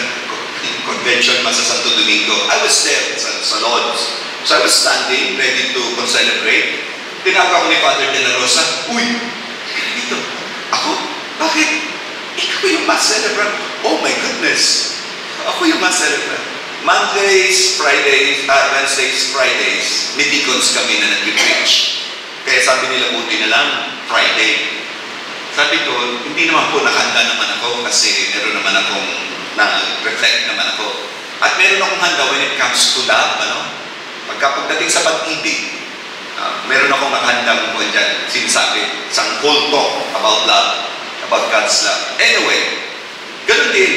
convention sa Santo Domingo. I was there sa Lodge. So I was standing, ready to celebrate. Tinawag ako ni Father De La Rosa, uy, dito. Ako? Bakit? Ikaw yung mass celebrant. Oh my goodness. Ako yung mass celebrant. Mondays, Fridays, Wednesdays, Fridays, may deacons kami na nag-preach. Kaya sabi nila, buti na lang, Friday. Sabi ko, hindi naman po nakahanda naman ako kasi meron naman akong na-reflect naman ako. At meron akong handa when it comes to love, pagdating sa pag-ibig, meron akong nakahandang po dyan, sinasabi, isang whole talk about love, about God's love. Anyway, ganun din.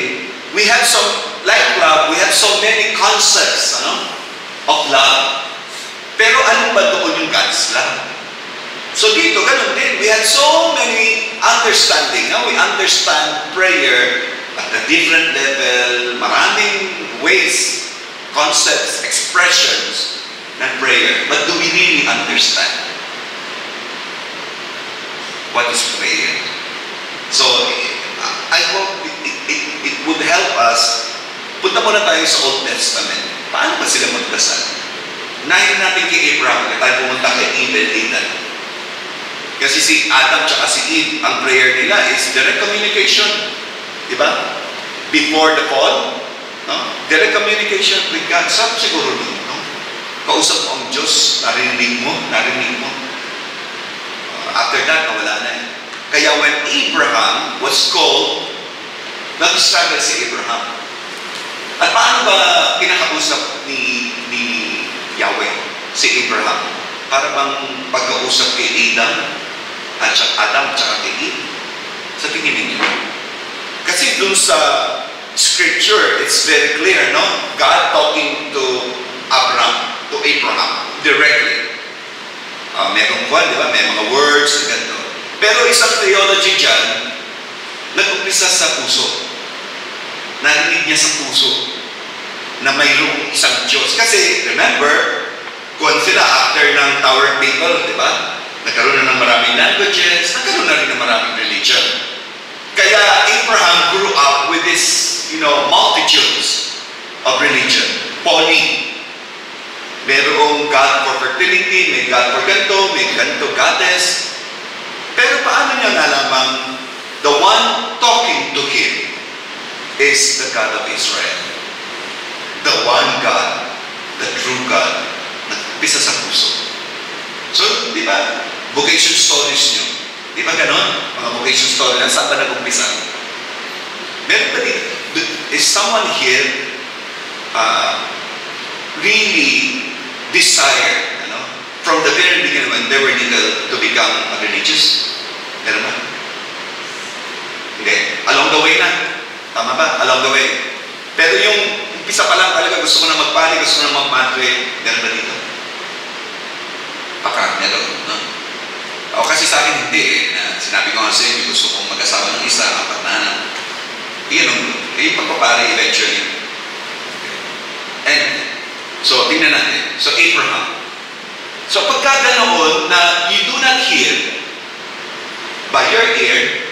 We have like love, we have so many concepts of love. Pero ano ba doon yung God's love? So dito, ganun din. We have so many understanding. We understand prayer at a different level, maraming ways, concepts, expressions ng prayer. But do we really understand what is prayer? So, I hope it would help us. Punta muna tayo sa Old Testament. Paano ba sila magdasal? Unahin natin kay Abraham, tayo pumunta kay Eve and Adam. Kasi si Adam at si Eve, ang prayer nila is direct communication. Diba? Before the fall, direct communication with God. Sabi siguro doon, kausap mo ang Diyos, narinig mo. After that, nawala na eh. Kaya when Abraham was called, nag-struggle si Abraham. At paano ba kinakausap ni Yahweh si Abraham? Para bang pagkausap kay Adam at kay Eve? Sa tingin ninyo. Kasi dun sa scripture, it's very clear, no? God talking to Abraham. directly. Merong kwan, di ba? May mga words na ganito. Pero isang theology dyan, nag-umpisa sa puso. Narinig niya sa puso na mayroong isang Diyos. Kasi, remember, kung sila after ng Tower of Babel, di ba? Nagkaroon na ng maraming languages, nagkaroon na rin ng maraming religion. Kaya Abraham grew up with this, multitudes of religion. Poly. Merong God for fertility, may God for ganto, may ganto goddess. Pero paano niya nalamang the one talking to him is the God of Israel? The one God, the true God, nagpisa sa puso. So, di ba, vocation stories nyo, di ba ganon? Mga vocation stories lang, saan ba nag-umpisa? Meron ba dito? Is someone here really desire, from the very beginning when they were legal to become religious? Meron ba? Hindi. Along the way na. Tama ba? Along the way. Pero yung umpisa pa lang talaga, gusto ko na magpali, gusto ko na magmadre. Meron ba dito? Baka, meron. No? O kasi sa akin hindi na sinabi ko nga sa inyo, gusto kong mag-asawa ng isa, 4 na anak. Yun, pagpapari eventually. And, so, tingnan natin. So, Abraham. So, pagka ganoon na you do not hear by your ear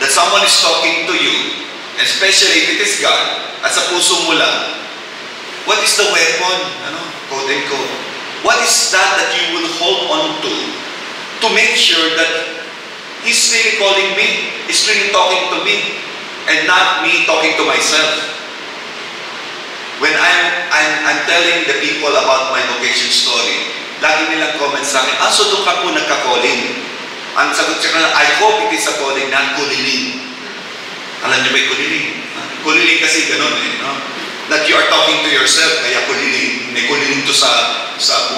that someone is talking to you, especially if it is God, at sa puso mo lang, what is the weapon? Quote and quote. What is that you will hold on to make sure that He's really calling me, He's really talking to me, and not me talking to myself? When I'm telling the people about my vocation story, lagi nilang comment sa akin, so doon ka po nagka-calling. Ang sagot siya na, I hope it is a calling, not kuliling. Alam niyo ba yung kuliling? Kuliling kasi ganun no? That you are talking to yourself, kaya kuliling. May kuliling to sa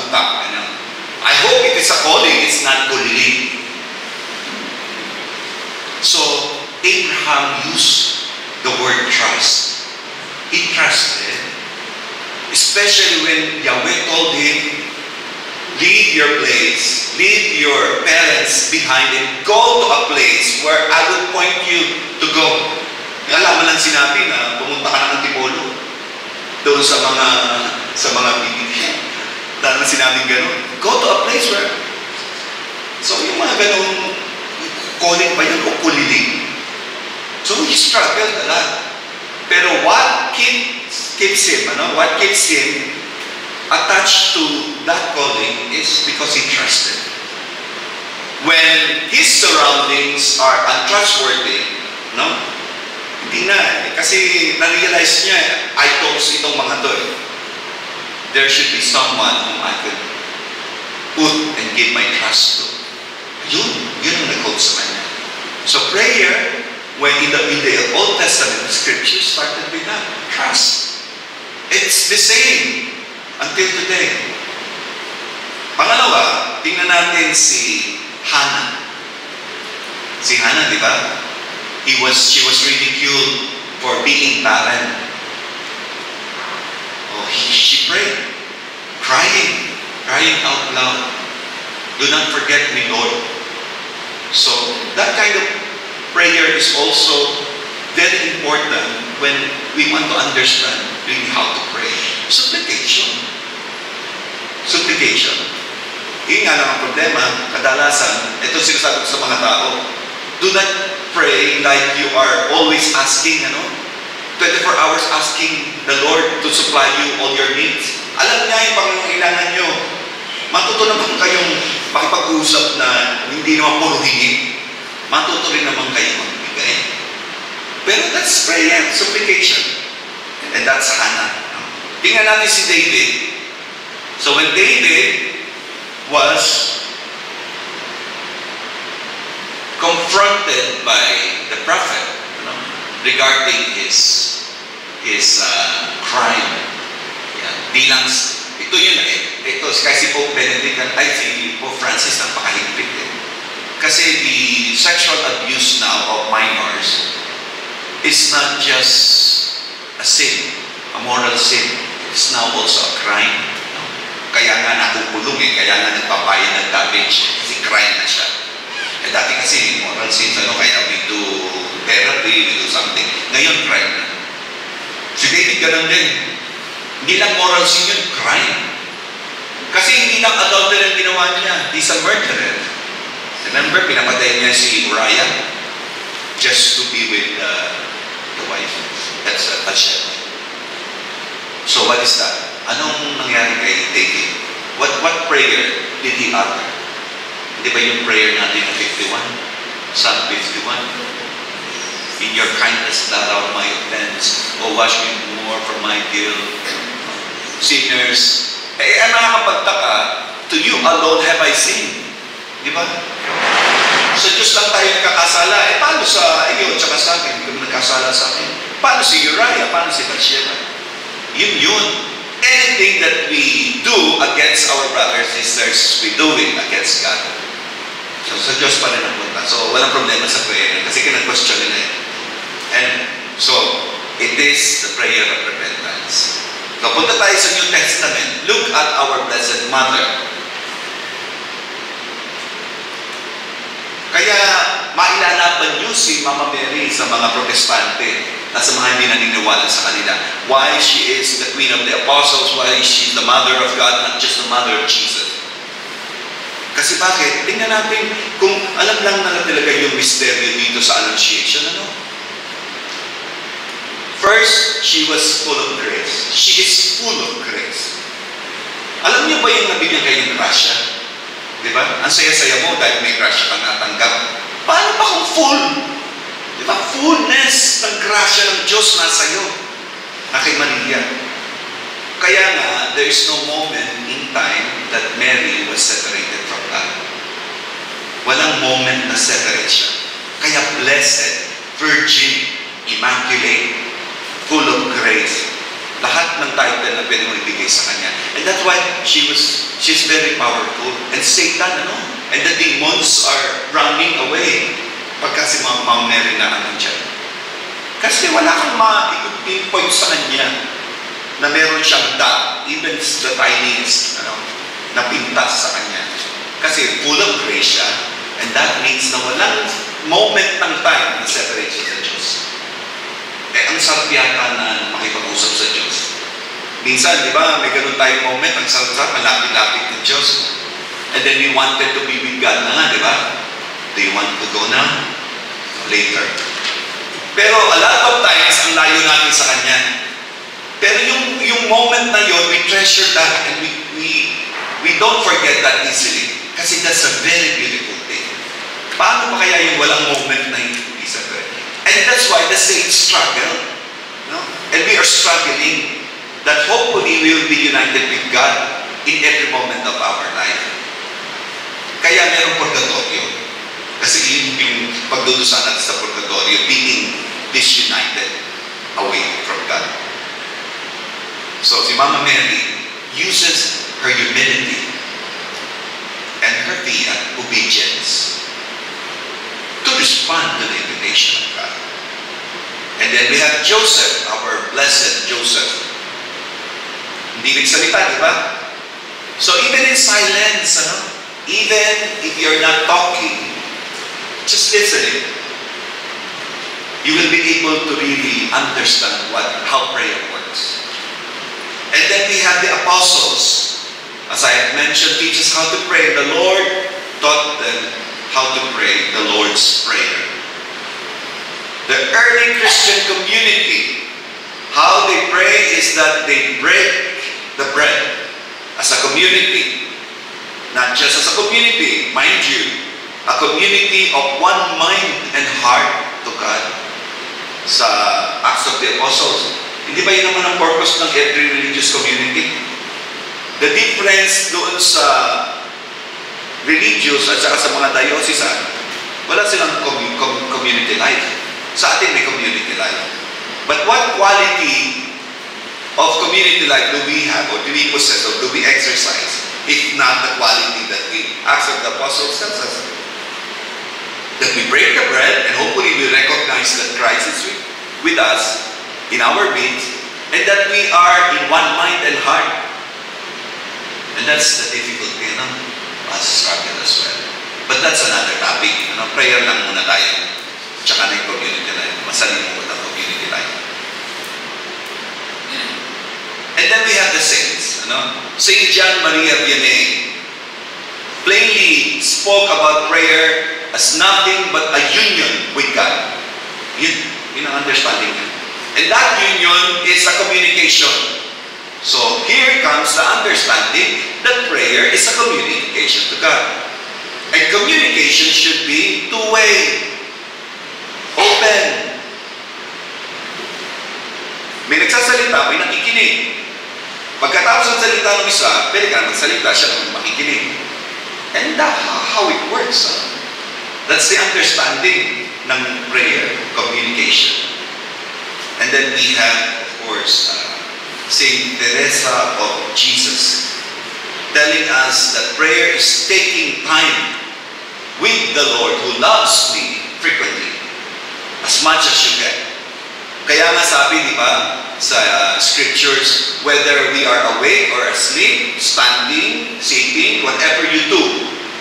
utak. I hope it is a calling, it's not kuliling. So, Abraham used the word trust. He trusted, especially when Yahweh told him, leave your place, leave your parents behind and go to a place where I will point you to go. Alam mo lang sinabi na pumunta ka ng Antipolo doon sa mga bibigyan. Dahil na sinabing gano'n, go to a place where, so yung mga gano'ng calling ba yun o kuliling? So he struggled a lot. Pero what keeps him attached to that calling is because he trusted. When his surroundings are untrustworthy, hindi na. Kasi na-realize niya, idols itong mga to. There should be someone whom I could put and give my trust to. Yun ang nag-hold sa kanya. So prayer, when in the Old Testament, the scripture started with that. Trust. It's the same until today. Pangalawa, tingnan natin si Hannah. Si Hannah, di ba? She was ridiculed for being barren. She prayed, crying out loud. Do not forget me, Lord. So that kind of prayer is also very important when we want to understand really how to pray. Supplication. Yun nga lang ang problema, kadalasan, ito sinasabi ko sa mga tao, do not pray like you are always asking, 24 hours asking the Lord to supply you all your needs. Alam niya yung pangangailangan nyo. Matuto naman kayong makipag-usap na hindi naman puro hingi. Matuto rin naman kayo magbigay. Pero that's prayer, supplication. And that's Hannah. Tingnan natin si David. So when David was confronted by the prophet regarding his crime. Ito kasi Pope Benedict si Pope Francis napakahigpit Kasi the sexual abuse now of minors is not just a sin, a moral sin. It's now also a crime. Kaya nga nakukulong kaya nga nagpabayad ng damage kasi crime na siya. Dati kasi moral sins, kaya we do therapy, we do something. Ngayon, crime na. Si David ganun din. Hindi lang moral sin yun, crime. Kasi hindi lang adultery ang ginawa niya. He's a murderer. Remember, pinapatay niya si Uriah just to be with the wife. That's Bathsheba. So what is that? Anong nangyari kay David? What prayer did he utter? Di ba yung prayer natin na 51? Psalm 51? In your kindness blot out my offense. O wash me more from my guilt. Sinners, ang nakakapagtaka, to you alone have I sinned. Di ba? Sa Diyos lang tayo nagkakasala. Paano sa iyo at sa akin? Hindi kami nagkasala sa akin. Paano si Uriah? Paano si Bathsheba? Yun. Anything that we do against our brothers and sisters, we do it against God. So sa Diyos pa rin ang punta. So walang problema sa prayer kasi kinag-question nila And so, it is the prayer of repentance. So punta tayo sa New Testament. Look at our Blessed Mother. Kaya mailalaban niyo si Mama Mary sa mga protestante at sa mga hindi naniniwala sa kanila. Why she is the Queen of the Apostles, why she's the Mother of God, not just the Mother of Jesus. Kasi bakit? Tingnan natin kung alam lang na talaga yung misteryo dito sa Annunciation. First, she was full of grace. She is full of grace. Alam niyo ba yung nabigyan kayo ng grasya? Di ba? Ang saya-saya mo dahil may grasya kang natanggap. Paano pa kung full? Di ba? Fullness ng grasya ng Diyos nasa iyo. Na kay Maria. Kaya nga, there is no moment in time that Mary was separated from God. Walang moment na separate siya. Kaya blessed, virgin, immaculate, full of grace. Lahat ng title na pwede mo ibigay sa kanya. And that's why she's very powerful. And Satan, and the demons are running away pagka si Mama Mary na dyan. Kasi wala kang ma-pinpoint sa kanya na meron siyang dot, even the tiniest, na pintas sa kanya. Kasi full of grace siya, and that means na walang moment ng time na separate siya sa Diyos. Ang sarap yata na makipag-usap sa Diyos. Minsan, di ba, may ganun tayong moment, ang sarap, malapit-lapit ng Diyos. And then we wanted to be with God na nga, di ba? Do you want to go now? Later. Pero a lot of times, ang layo natin sa Kanya. Pero yung moment na yun, we treasure that and we don't forget that easily. Kasi that's a very beautiful thing. Paano pa kaya yung walang moment na yun? And that's why the saints struggle. And we are struggling that hopefully we will be united with God in every moment of our life. Kaya merong purgatorio. Kasi yun yung pagdudusa natin sa purgatorio, being disunited away from God. So si Mama Mary uses her humility and her obedience to respond to the invitation of God. And then we have Joseph, our blessed Joseph. Hindi nagsalita, di ba? So even in silence, even if you're not talking, just listening, you will be able to really understand how prayer works. And then we have the apostles. As I have mentioned, teach us how to pray. The Lord taught them how to pray the Lord's Prayer. The early Christian community, how they pray is that they break the bread as a community. Not just as a community, mind you, a community of one mind and heart to God. Sa Acts of the Apostles, hindi ba yun naman ang purpose ng every religious community? The difference doon sa religious at saka sa mga diocesan, wala silang community life. Sa atin may community life. But what quality of community life do we have, or do we possess, or do we exercise, if not the quality that we Acts of the Apostles tells us? That we break the bread, and hopefully we recognize that Christ is with us in our midst, and that we are in one mind and heart. And that's the difficulty, as struggle as well. But that's another topic. Prayer lang muna tayo. Tsaka na yung community life. Masalimuot ang community life. And then we have the saints. Saint John Maria Vianney plainly spoke about prayer as nothing but a union with God. Yun ang understanding niya. And that union is a communication. So here comes the understanding that prayer is a communication to God. And communication should be two-way. Open. May nagsasalita, may nakikinig. Pagkatapos ng salita ng isa, pwede ka magsalita, siya naman makikinig. And that's how it works. That's the understanding ng prayer, communication. And then we have, of course, Saint Teresa of Jesus, telling us that prayer is taking time with the Lord who loves me frequently, as much as you can. Kaya nga sabi, di ba, sa scriptures, whether we are awake or asleep, standing, sitting, whatever you do,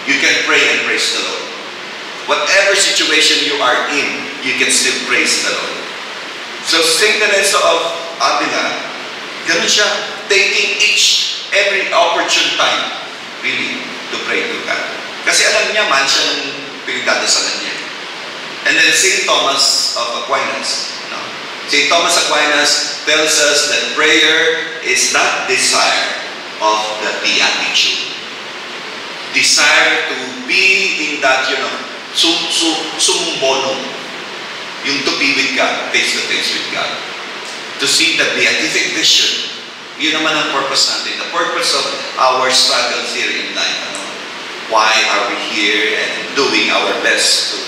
you can pray and praise the Lord. Whatever situation you are in, you can still praise the Lord. So Saint Teresa of Avila, ganun siya, taking every opportune time, really, to pray to God. Kasi alam niya, man siya ng pinagdadasalan niya. And then Saint Thomas of Aquinas, Saint Thomas Aquinas tells us that prayer is not desire of the beatitude. Desire to be in that, sumbono, yung to be with God, face to face with God. To see the beatific vision. Yun naman ang purpose natin. The purpose of our struggles here in life. Why are we here and doing our best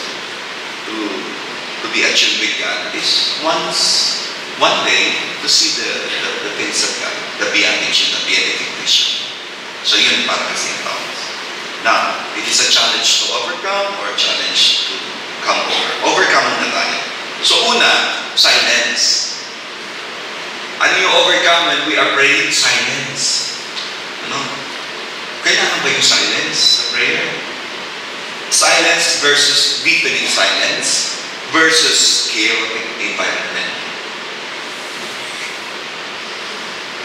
to be attuned with God is one day to see the things of God, the beatitude, the beatific vision. So yun para kay St. Thomas. Now, it is a challenge to overcome or a challenge to come over. Overcome na tayo. So una, silence. Ano yung overcome when we are praying? Silence. Kailangan ba yung silence sa prayer? Silence versus deepening silence versus chaotic environment.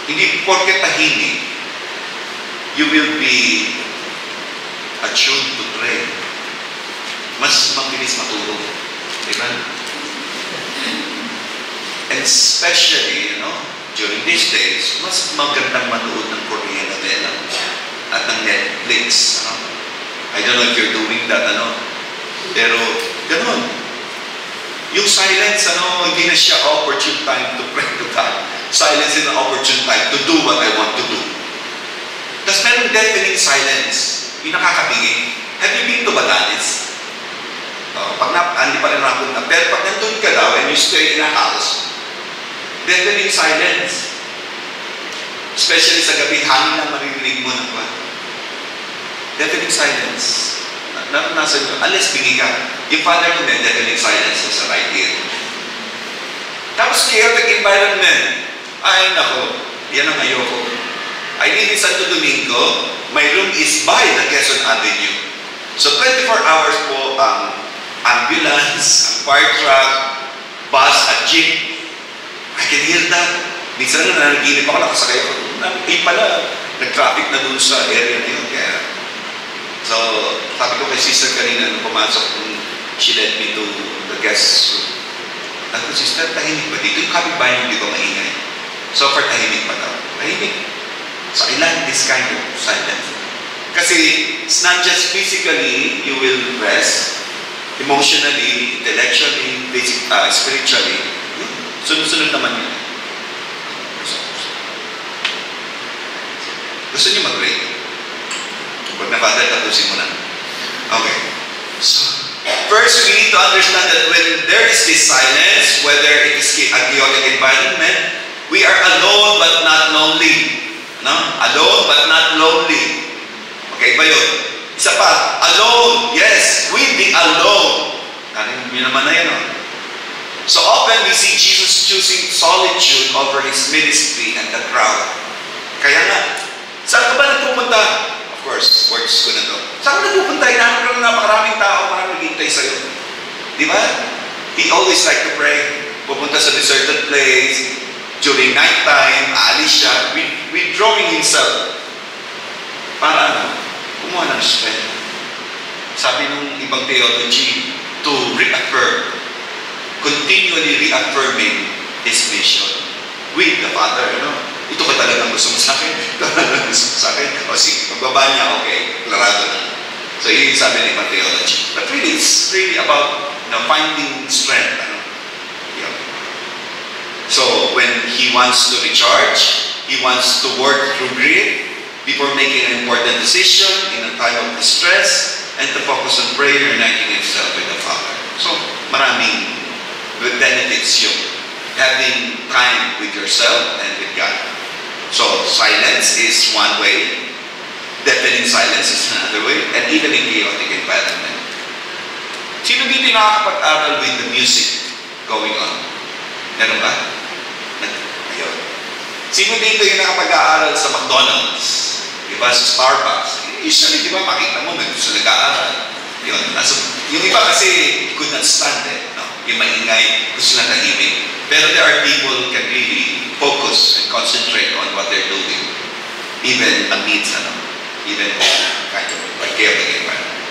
Hindi porket tahimik, you will be attuned to pray. Mas mabilis matulog. Diba? And especially, during these days, mas magandang manood ng Korean novela at ng Netflix. I don't know if you're doing that, pero ganun. Yung silence, hindi na siya opportune time to pray to God. Silence is an opportune time to do what I want to do. Tapos meron deafening silence. Yung nakakabigay. Have you been to Batanes? Hindi pa rin napunta. Pero pag nandun ka daw and you stay in a house, deafening silence. Especially sa gabi, hangin lang maririnig mo na pa. Deafening silence. Naranasan nyo, unless bingi ka. Yung father ko may deafening silence sa right ear. Tapos chaotic environment. Ay, nako, yan ang ayoko. I live in Santo Domingo. My room is by the Quezon Avenue. So 24 hours po ang ambulance, ang fire truck, bus at jeep. I can hear that. Minsan na nanaginip ako, nakasakay ako. Nag-traffic na dun sa area na yun. Kaya, so, sabi ko kay sister kanina, nung pumasok, she led me to the guest room. Sabi ko, sister, tahimik ba dito? Yung kapitbahay hindi ko maingay. So, for tahimik pa daw. Tahimik. So, I like this kind of silence. Kasi, it's not just physically, you will rest, emotionally, intellectually, spiritually. Sunod-sunod naman yun. Gusto niyo mag-pray? Pag na-father, tapusin mo na. Okay. So, first, we need to understand that when there is this silence, whether it is a chaotic environment, we are alone but not lonely. Alone but not lonely. Okay ba yun? Isa pa, alone. Yes, we be alone. Yun naman na yun. So often we see Jesus choosing solitude over His ministry and the crowd. Kaya nga, Saan ka ba nagpupunta? Of course, words ko na to. Saan ka nagpupunta? Hinahanap ka ng napakaraming tao para maghintay sa'yo. Di ba? He always like to pray. Pupunta sa deserted place. During night time, aalis siya. Withdrawing himself. Para ano? Kumuha ng strength. Sabi nung ibang theology, to reaffirm. Continually reaffirming his mission with the Father, Ito ba talagang gusto mo sa akin? Ito talagang gusto mo sa akin? O sige, pagbaba niya, okay, klarado na. So, yun yung sabi ng theology. But really, it's really about finding strength. Yeah. So, when he wants to recharge, he wants to work through grief before making an important decision in a time of distress, and to focus on prayer, uniting himself with the Father. So, maraming benefits yung having time with yourself and with God. So, silence is one way. Deafening silence is another way. And even in chaotic environment. Sino dito nakakapag-aral with the music going on? Meron ba? Ayun. Sino dito yung nakapag-aaral sa McDonald's? Diba? Sa Starbucks? Usually, diba, makita mo, gusto nag-aaral. Yun. Yung iba kasi could not stand it. Yung maingay, gusto na tahimik. Pero there are people who can really focus and concentrate on what they're doing. Even amidst, even kind of like chaotic environment.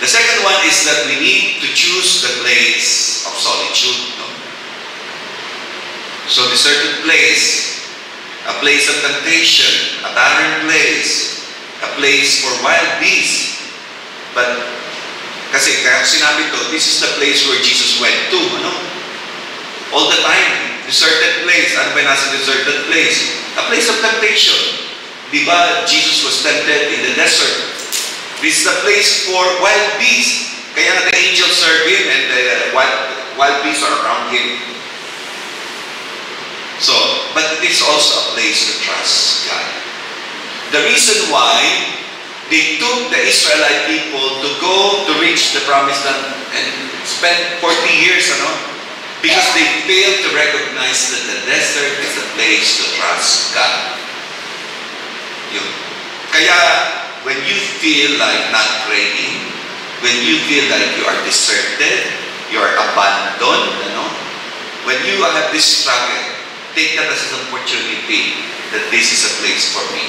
The second one is that we need to choose the place of solitude. So deserted place, a place of temptation, a barren place, a place for wild beasts. But kasi kaya sinabi to, this is the place where Jesus went to, all the time. Deserted place. Ano ba nasa deserted place? A place of temptation. Diba, Jesus was tempted in the desert. This is a place for wild beasts. Kaya the angels serve him and the wild beasts are around him. So, but it is also a place to trust God. The reason why they took the Israelite people to go to reach the promised land and spend 40 years, because they failed to recognize that the desert is a place to trust God. Yun. Kaya, when you feel like not praying, when you feel like you are deserted, you are abandoned, when you have this struggle, take that as an opportunity that this is a place for me.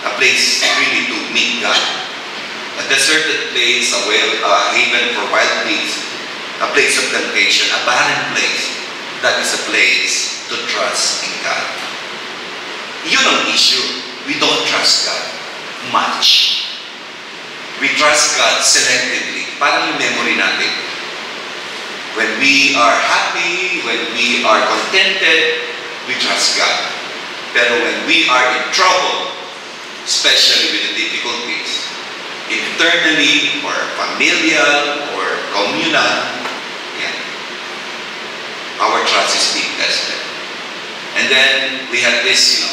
A place really to meet God. A deserted place, a haven for wild beasts, a place of temptation, a barren place. That is a place to trust in God. Yun ang issue. We don't trust God much. We trust God selectively. Parang yung memory natin. When we are happy, when we are contented, we trust God. Pero when we are in trouble, especially with the difficulties, internally or familial or communal, our trust is being tested. And then we have this,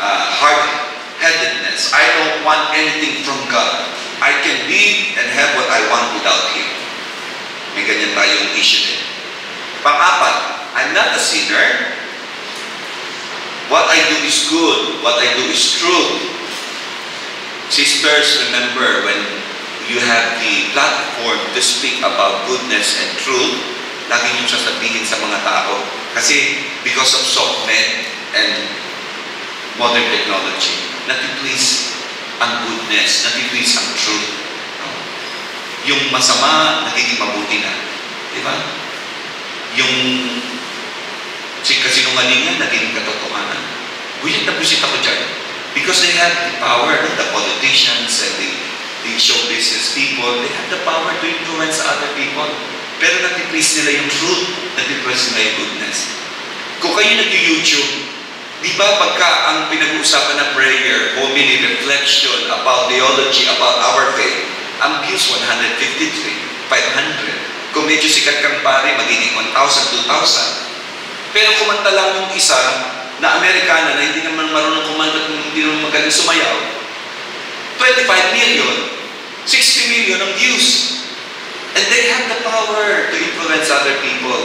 hard-headedness. I don't want anything from God. I can live and have what I want without Him. May ganyan tayong issue din. Pang-apat, I'm not a sinner. What I do is good. What I do is true. Sisters, remember, when you have the platform to speak about goodness and truth, lagi niyong sasabihin sa mga tao. Kasi because of SOCMED and modern technology, natitwist ang goodness, natitwist ang truth. Yung masama, nagiging mabuti na. Di ba? Yung kasinungalingan, nagiging katotohanan. Busit na busit ako dyan. Because they have the power, the politicians and the show business people, they have the power to influence other people. Pero natitwist nila yung truth, natitwist nila yung goodness. Kung kayo nag-YouTube, di ba pagka ang pinag-uusapan na prayer, homily, reflection about theology, about our faith, ang views 153, 500. Kung medyo sikat kang pare, magiging 1,000, 2,000. Pero kumanta lang yung isa na Amerikana na hindi naman marunong kumanta, hindi naman magaling sumayaw, 25 million, 60 million ang views. And they have the power to influence other people.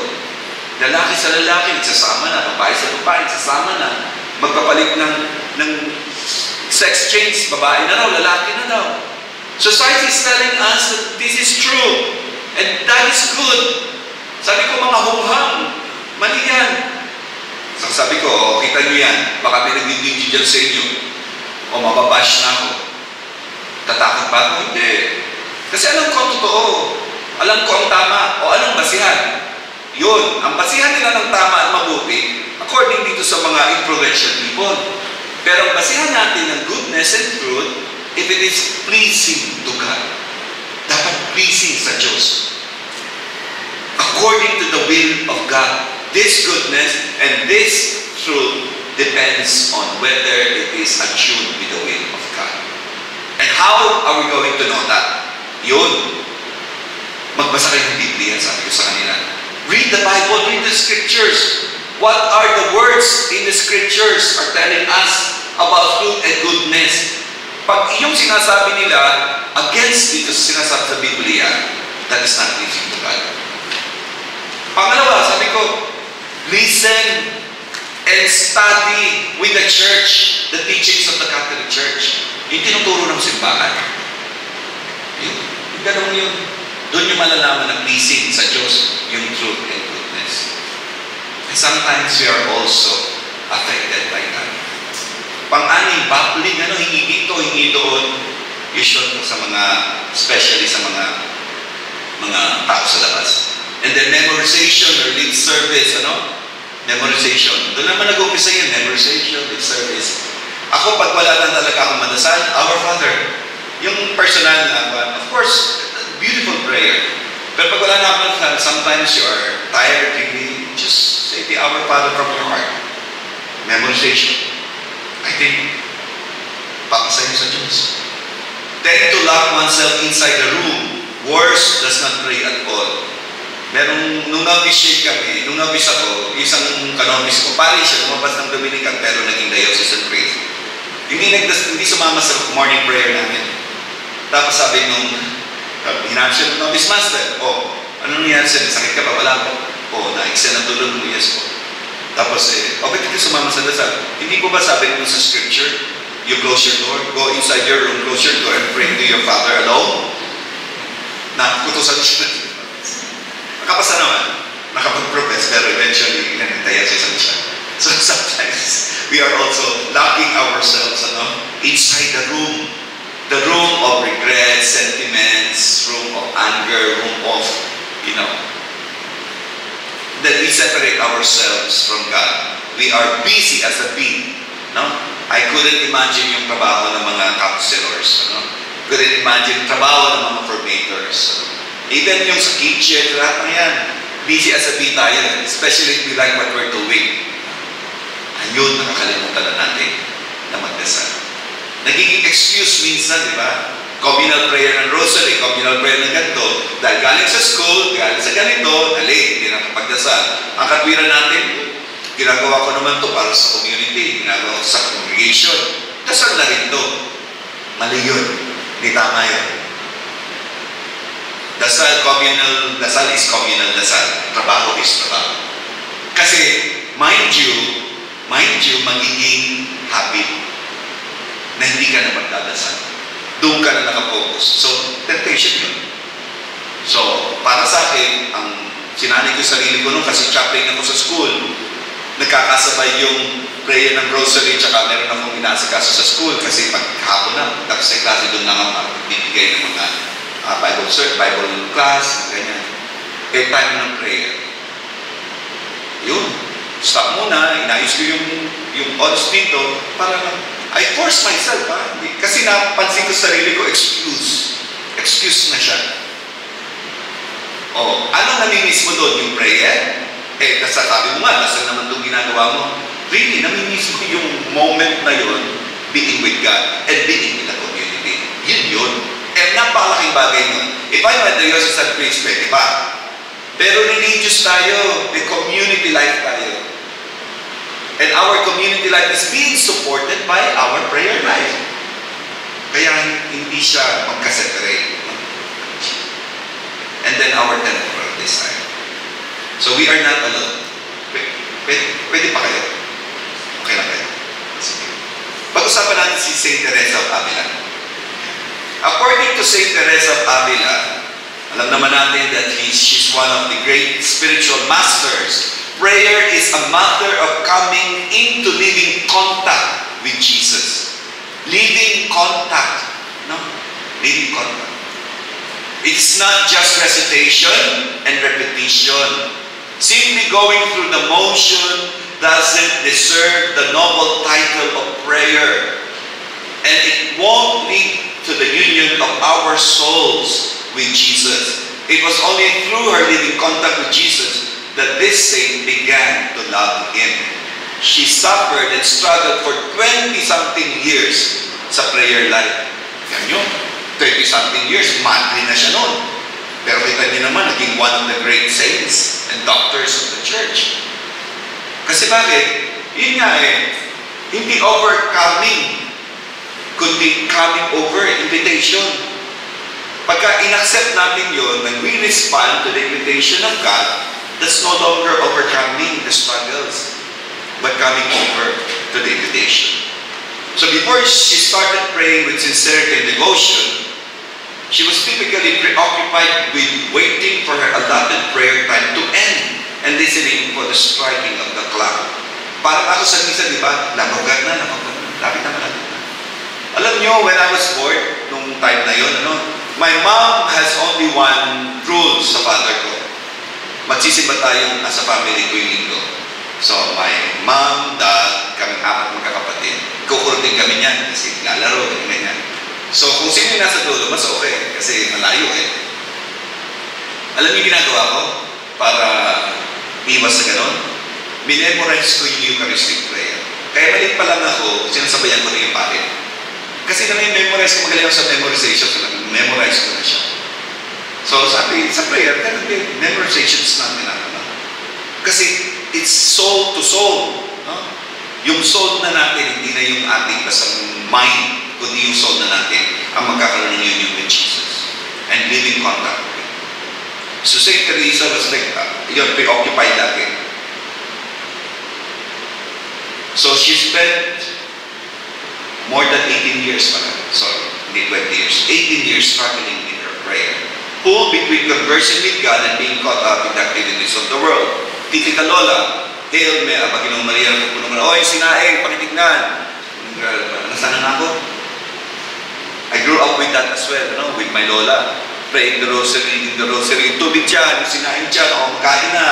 Lalaki sa lalaki, nagsasama na. Babae sa babae, nagsasama na. Magpapalit ng Sex change, babae na raw, lalaki na daw. Society is telling us that this is true. And that is good. Sabi ko, mga hunghang, mali yan. So sabi ko, kita niyo yan, baka may nagdidingi dyan sa inyo. O mababash na ako. Tatakot ba ako? Hindi. Kasi alam ko ang totoo. Alam ko ang tama. O anong basihan? Yun. Ang basihan nila ng tama at mabuti, according dito sa mga influential people. Pero ang basihan natin ng goodness and truth, if it is pleasing to God. Dapat pleasing sa Diyos. According to the will of God. This goodness and this truth depends on whether it is attuned with the will of God. And how are we going to know that? Yun. Magbasa kayo ng Biblia, sabi ko sa kanila. Read the Bible, read the Scriptures. What are the words in the Scriptures are telling us about truth and goodness? Pag yung sinasabi nila against dito sa sinasabi sa Biblia, that is not pleasing to God. Pangalawa, sabi ko, listen and study with the church, the teachings of the Catholic Church. Yung tinuturo ng simbahan. Yung ganun yun. Doon yung malalaman na pleasing sa Diyos, yung truth and goodness. And sometimes we are also affected by that. Pang-anim, babbling, hingi dito, hingi doon. Usual sa mga, especially sa mga tao sa labas. And then memorization or lip service, memorization. Doon naman nag-umpisa yun, memorization, lip service. Ako, pag wala na talaga akong madasal, Our Father, yung personal na, of course, beautiful prayer. Pero pag wala na akong madasal, sometimes you are tired, really, just say the Our Father from your heart. Memorization. I think, papasayo sa Diyos. Then to lock oneself inside the room. Worse, does not pray at all. Nung na-officiate kami, nung na-office ako, isang kanobis ko, pari siya, lumabas ng Dominican, pero naging diocesan priest. Hindi sumama sa morning prayer namin. Tapos sabi nung, hinanap siya ng novice master, ano nangyari sa'yo? Sakit ka ba? Wala po. Na-extend ang tulog mo, yes po. Tapos ba't hindi sumama sa dasal? Hindi po ba sabi nung sa scripture, you close your door, go inside your room, close your door, and pray to your Father alone? Nakutusan siya. Nakapasa naman, nakapag-profess, pero eventually, nagtaya siya. So sometimes, we are also locking ourselves inside the room of regret, sentiments, room of anger, room of, that we separate ourselves from God. We are busy as a bee. I couldn't imagine yung trabaho ng mga counselors. Couldn't imagine yung trabaho ng mga formators. Even yung sa kitchen, lahat na yan. Busy as a bee tayo, especially if we like what we're doing. Ayun, nakakalimutan na natin na magdasal. Nagiging excuse minsan, di ba? Communal prayer ng rosary, communal prayer ng ganito. Dahil galing sa school, galing sa ganito, hindi na kapagdasal. Ang katwiran natin, ginagawa ko naman to para sa community, ginagawa ko sa congregation. Dasal na rin to. Mali yun. Hindi tama yun. Dasal is communal dasal. Trabaho is trabaho. Kasi, mind you, magiging habit na hindi ka na magdadasal. Doon ka na nakapokus. So, temptation yun. So, para sa akin, ang sinanay ko sarili ko nung kasi chaplain ako sa school, nagkakasabay yung prayer ng rosary tsaka meron akong inasikaso sa school kasi paghapon na, tapos sa klase doon lang ako bibigay ng mga Bible class, ganyan. Time ng prayer. Yun. Stop muna, inayos ko yung odds dito para I force myself, kasi napansin ko sarili ko, excuse na siya. Anong namimiss mo doon? Yung prayer? Sabi mo nga, dasal naman itong ginagawa mo. Really, namimiss mo yung moment na yun, being with God and being with the community. Yun. Napakalaking bagay nun. If I'm a diocesan priest, pwede pa. Pero religious tayo, may community life tayo. And our community life is being supported by our prayer life. Kaya hindi siya magka-separate. And then our temporal desire. So we are not alone. Pwede pa kayo? Okay lang kayo? Sige. Pag-usapan natin si St. Teresa of Avila. According to St. Teresa of Avila, alam naman natin that she's one of the great spiritual masters. Prayer is a matter of coming into living contact with Jesus. Living contact. No? Living contact. It's not just recitation and repetition. Simply going through the motion doesn't deserve the noble title of prayer. And it won't lead to the union of our souls with Jesus. It was only through her living contact with Jesus that this saint began to love Him. She suffered and struggled for 20-something years sa prayer life. Yan yun, 20-something years, madly na siya noon. Pero kita niyo naman, naging one of the great saints and doctors of the church. Kasi bakit? Yun nga hindi overcoming, kundi coming over invitation. Pagka inaccept natin yun, when we respond to the invitation of God, that's no longer overcoming the struggles, but coming over to the invitation. So before she started praying with sincerity and devotion, she was typically preoccupied with waiting for her allotted prayer time to end and listening for the striking of the clock. Parang ako sa misa, di ba? Lapag na. Lapit na. Alam nyo, when I was born, nung time na yun, my mom has only one rule sa father ko. Magsisimba tayo as a family tuwing linggo. So, my mom, dad, kaming 4 magkakapatid. Kukurutin kami niyan kasi lalaro, ganyan. So, kung sino yung nasa dulo, mas okay kasi malayo Alam niyo ginagawa ko para iwas sa ganon? Minemorize ko yung Eucharistic prayer. Kaya maliit pa lang ako, sinasabayan ko na yung parin. Kasi na memorize ko, magaling ako sa memorization, so memorize ko na siya. So, sabi, sa prayer, memorization is not enough. Kasi it's soul to soul. No? Yung soul na natin, hindi na yung ating basang mind, kundi yung soul na natin ang magkakaroon ng union with Jesus and living contact with Him. So St. Teresa was like preoccupied lagi. So she spent more than 18 years hindi 20 years, 18 years struggling in her prayer, pulled between conversing with God and being caught up in the activities of the world. Tita Lola, Hail Mary, Panginoong Maria, oy, sinaing, pakitignan. Nasaan na ako? I grew up with that as well, with my Lola. Praying the rosary, reading the rosary, tubig dyan, sinaing dyan, magkain na.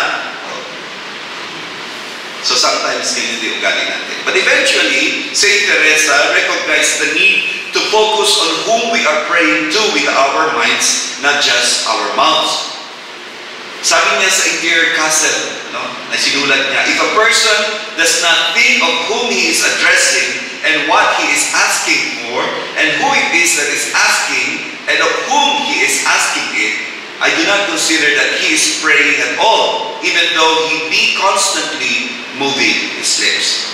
So sometimes, hindi ugali natin. But eventually, St. Teresa recognized the need to focus on whom we are praying to with our minds, not just our mouths. Sabi niya sa Interior Castle, na sinulat niya, if a person does not think of whom he is addressing and what he is asking for and who it is that is asking and of whom he is asking it, I do not consider that he is praying at all, even though he be constantly moving his lips.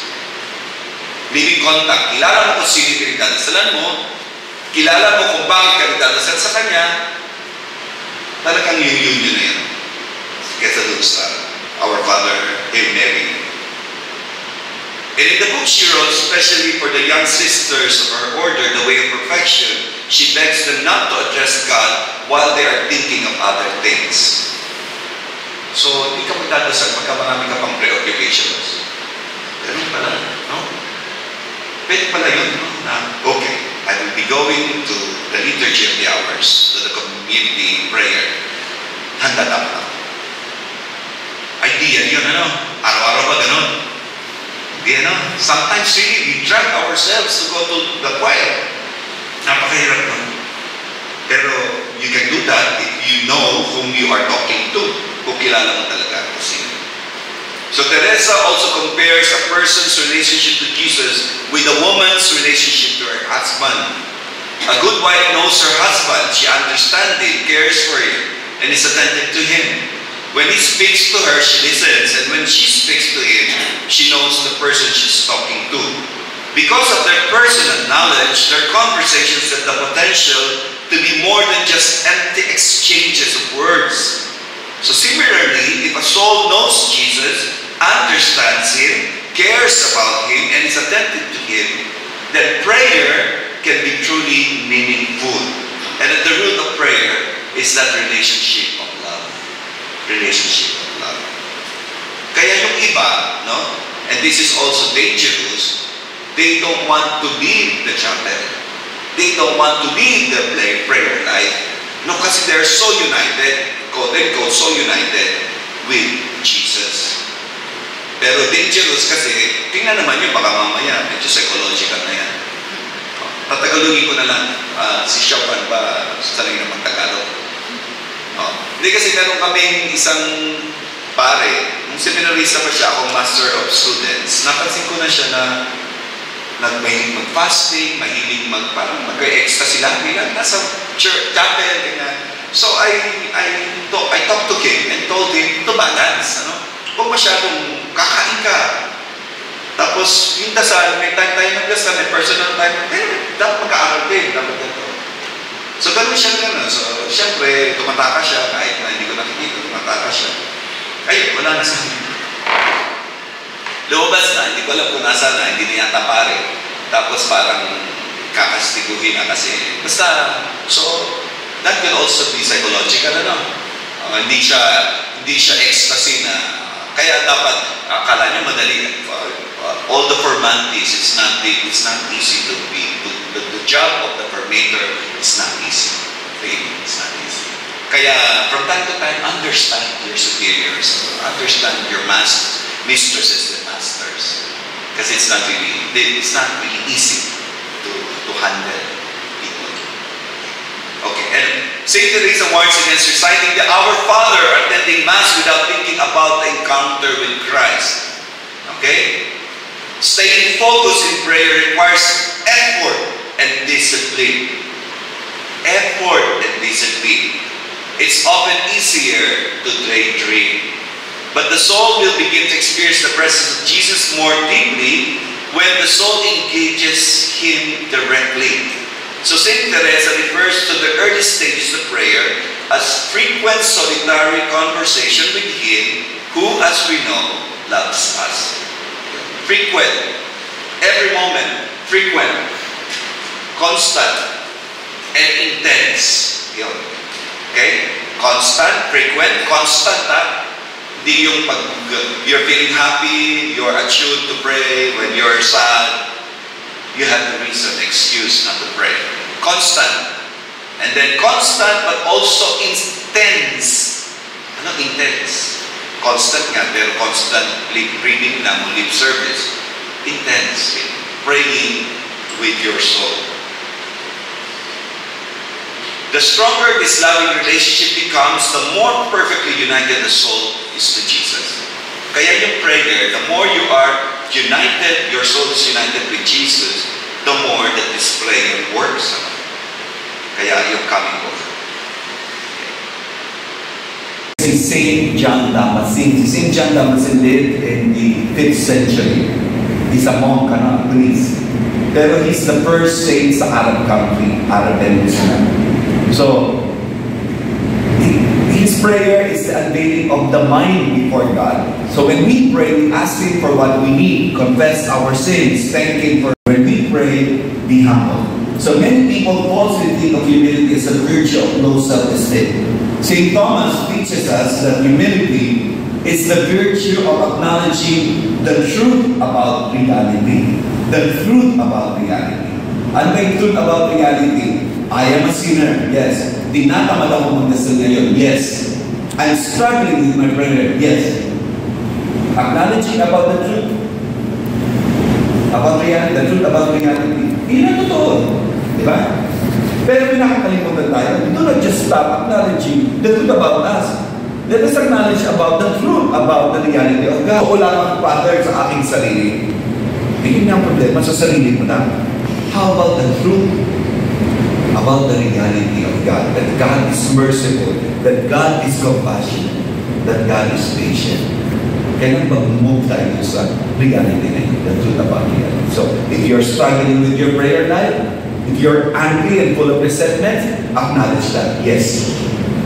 Living contact. Kilala mo kung sino yung pinagdadasalan mo, kilala mo kung bakit ka nagdadasal sa kanya, talagang yun na yun. Kesa dun sa Our Father, Hail Mary. And in the book she wrote, especially for the young sisters of her order, The Way of Perfection, she begs them not to address God while they are thinking of other things. So, hindi ka magdadasal pagka marami ka pang preoccupations. Ganun pala, no? Pwede pala yun, no? Na, okay, I will be going to the Liturgy of the Hours, to the community prayer. Handa naman ako. Idea yun, araw-araw ba ganun? Hindi, sometimes really, we drag ourselves to go to the choir. Napakahirap nun. Pero, you can do that if you know whom you are talking to. Kung kilala mo talaga kung sino. So, Teresa also compares a person's relationship to Jesus with a woman's relationship to her husband. A good wife knows her husband. She understands him, cares for him, and is attentive to him. When he speaks to her, she listens. And when she speaks to him, she knows the person she's talking to. Because of their personal knowledge, their conversations have the potential to be more than just empty exchanges of words. So similarly, if a soul knows Jesus, understands Him, cares about Him, and is attentive to Him, then prayer can be truly meaningful. And at the root of prayer is that relationship of love. Relationship of love. Kaya yung iba, no? And this is also dangerous, they don't want to leave the chapel. They don't want to leave the prayer life. No, kasi they're so united, quote unquote, so united with Jesus. Pero dangerous kasi, tingnan naman yun, baka mamaya, medyo psychological na yan. Tatagalogin ko na lang, si Chopin ba, sanay naman Tagalog. Hindi kasi meron kaming isang pare, nung seminarista pa siya, akong master of students, napansin ko na siya na mahilig mag-fasting, mahilig parang mag-ecstasy lang, bilang nasa church, chapel, ganyan. So I talked to him and told him to balance, ano? Huwag masyadong kakain ka. Tapos yung dasal, may time tayo magdasal, may personal time, dapat mag-aaral din, dapat ito. So ganun siya gano'n. So siyempre, tumataka siya, kahit na hindi ko nakikita, tumataka siya. Ayun, wala na sa amin. Lumabas na, hindi ko alam kung nasa na, hindi na yata pare. Tapos parang kakastiguhin na kasi. Basta, so, that will also be psychological, ano? Hindi siya ecstasy na, kaya dapat, akala niyo madali. All the formalities, it's not easy to be, the job of the formator is not easy. Really, it's not easy. Kaya, from time to time, understand your superiors, understand your mistresses and masters. Because it's not really easy to handle people. Okay, and Saint Teresa warns against reciting the Our Father, attending Mass without thinking about the encounter with Christ. Okay? Staying focused in prayer requires effort and discipline. Effort and discipline. It's often easier to daydream. But the soul will begin to experience the presence of Jesus more deeply when the soul engages Him directly. So Saint Teresa refers to the early stages of prayer as frequent solitary conversation with Him who, as we know, loves us. Frequent. Every moment. Frequent. Constant. And intense. Yun. Okay? Constant, frequent, constant, Hindi yung pag you're feeling happy, you're attuned to pray. When you're sad, you have the reason, excuse not to pray. Constant. And then constant, but also intense. Ano intense? Constant nga, pero constantly reading lang, lip service. Intense. Praying with your soul. The stronger this loving relationship becomes, the more perfectly united the soul is to Jesus. Kaya yung prayer, the more you are united, your soul is united with Jesus, the more that this prayer works. Kaya yung coming over. Saint John Damascene. Saint John Damascene lived in the 5th century. He's a monk, a priest. Pero he's the first saint sa Arab country, Arab Peninsula. So, his prayer is the unveiling of the mind before God. So when we pray, we ask Him for what we need, confess our sins, thank Him for. When we pray, be humble. So many people falsely think of humility as a virtue of low self-esteem. St. Thomas teaches us that humility is the virtue of acknowledging the truth about reality. The truth about reality. Ano ba yung truth about reality? I am a sinner, yes. Tinatamad ako magdasal ngayon, yes. I'm struggling with my prayer, yes. Acknowledging about the truth. About reality, the truth about reality. Hindi na totoo. Diba? Pero pinakakalimutan tayo. Do not just stop acknowledging the truth about us. Let us acknowledge about the truth about the reality of God. Wala kang Father sa aking sarili. Hindi na ang problema sa sarili mo na. How about the truth about the reality of God? That God is merciful, that God is compassionate, that God is patient. Kailan mag-move tayo sa reality na yun, the truth about reality. So, if you're struggling with your prayer life, if you're angry and full of resentment, acknowledge that, yes.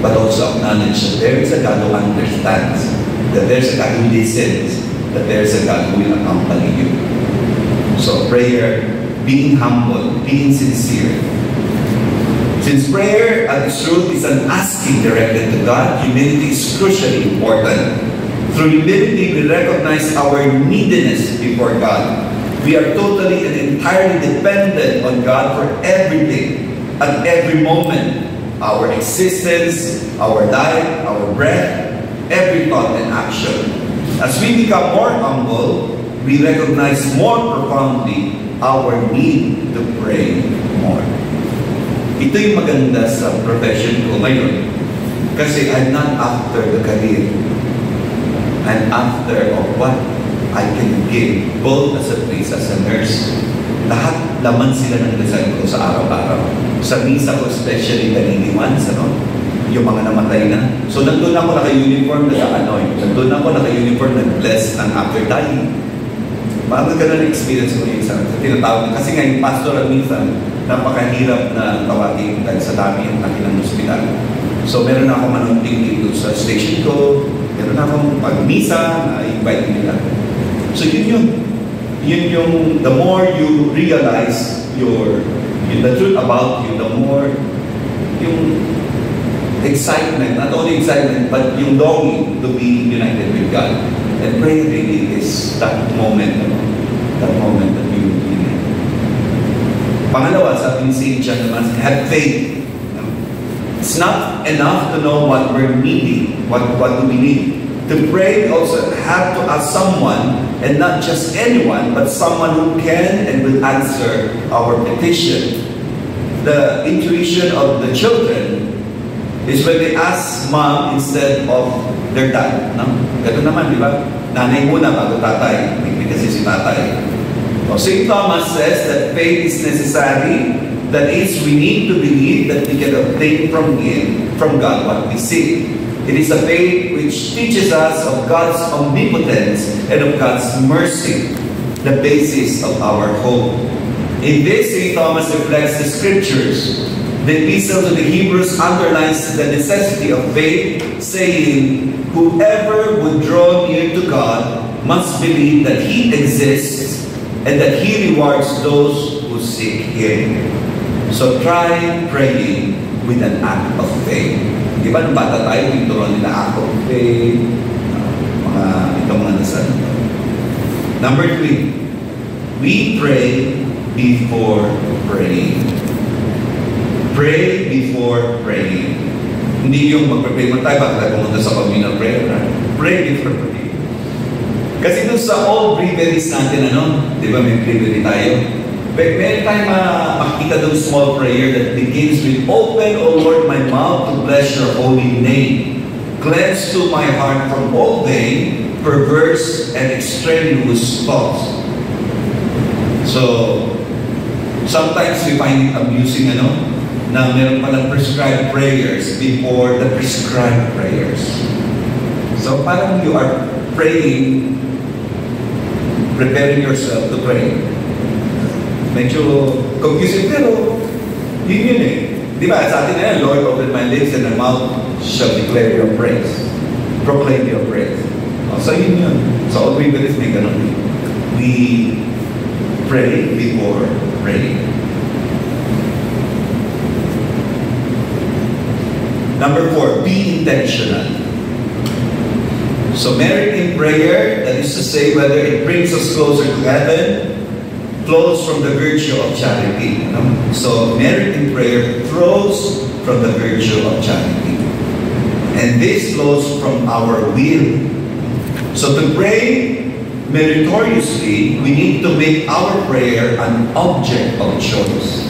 But also acknowledge that there is a God who understands, that there's a God who listens, that there's a God who will accompany you. So prayer being humble, being sincere. Since prayer at its root is an asking directed to God, humility is crucially important. Through humility, we recognize our neediness before God. We are totally and entirely dependent on God for everything, at every moment. Our existence, our life, our breath, every thought and action. As we become more humble, we recognize more profoundly our need to pray more. Ito yung maganda sa profession ko ngayon. Kasi I'm not after the career. I'm after of what I can give, both as a priest, as a nurse. Lahat laman sila ng dasal ko sa araw-araw. Sa misa ko, especially the needy ones, yung mga namatay na. So nandun ako naka-uniform na nandun ako naka-uniform na blessed ng after dying. Bago ka na experience ko yung sa tinatawag. Kasi nga yung pastoral minsan, napakahirap na tawagin dahil sa dami ang laki ng hospital. So meron na akong manunting dito sa station ko, meron na akong pag-misa na invite nila. So yun yung, the more you realize the truth about you, the more yung excitement, not only excitement, but yung longing to be united with God. And prayer really is that moment that you need. Pangalawa, sabi ni St. John naman, have faith. It's not enough to know what we're needing, what do we need. To pray, we also have to ask someone, and not just anyone, but someone who can and will answer our petition. The intuition of the children is when they ask mom instead of their dad. No? Ito naman, di ba? Nanay muna bago tatay. May kasi si tatay. St. Thomas says that faith is necessary. That is, we need to believe that we can obtain from God what we seek. It is a faith which teaches us of God's omnipotence and of God's mercy, the basis of our hope. In this, St. Thomas reflects the scriptures. The epistle to the Hebrews underlines the necessity of faith, saying, whoever would draw near to God must believe that He exists and that He rewards those who seek Him. So try praying with an act of faith. Di ba nung bata tayo, tinuruan nila act of faith, mga dasal. Number 3, we pray before praying. Pray before praying. Hindi yung mag-pray mo tayo, bakit tayo pumunta sa communal prayer. Pray before praying. Kasi doon sa old breviaries natin, di ba may breviary tayo? Meron tayong makikita doon small prayer that begins with, open, O Lord, my mouth to bless your holy name. Cleanse to my heart from all vain, perverse, and extraneous thoughts. So, sometimes we find it amusing, na meron palang prescribed prayers before the prescribed prayers. So, parang you are praying, preparing yourself to pray. Medyo confusing, pero yun eh. Di ba? Sa atin na yan, Lord, open my lips and my mouth shall declare your praise. Proclaim your praise. So yun. So all we believe may ganun. We pray before praying. Number 4, be intentional. So merit in prayer, that is to say, whether it brings us closer to heaven, flows from the virtue of charity. So merit in prayer flows from the virtue of charity. And this flows from our will. So to pray meritoriously, we need to make our prayer an object of choice.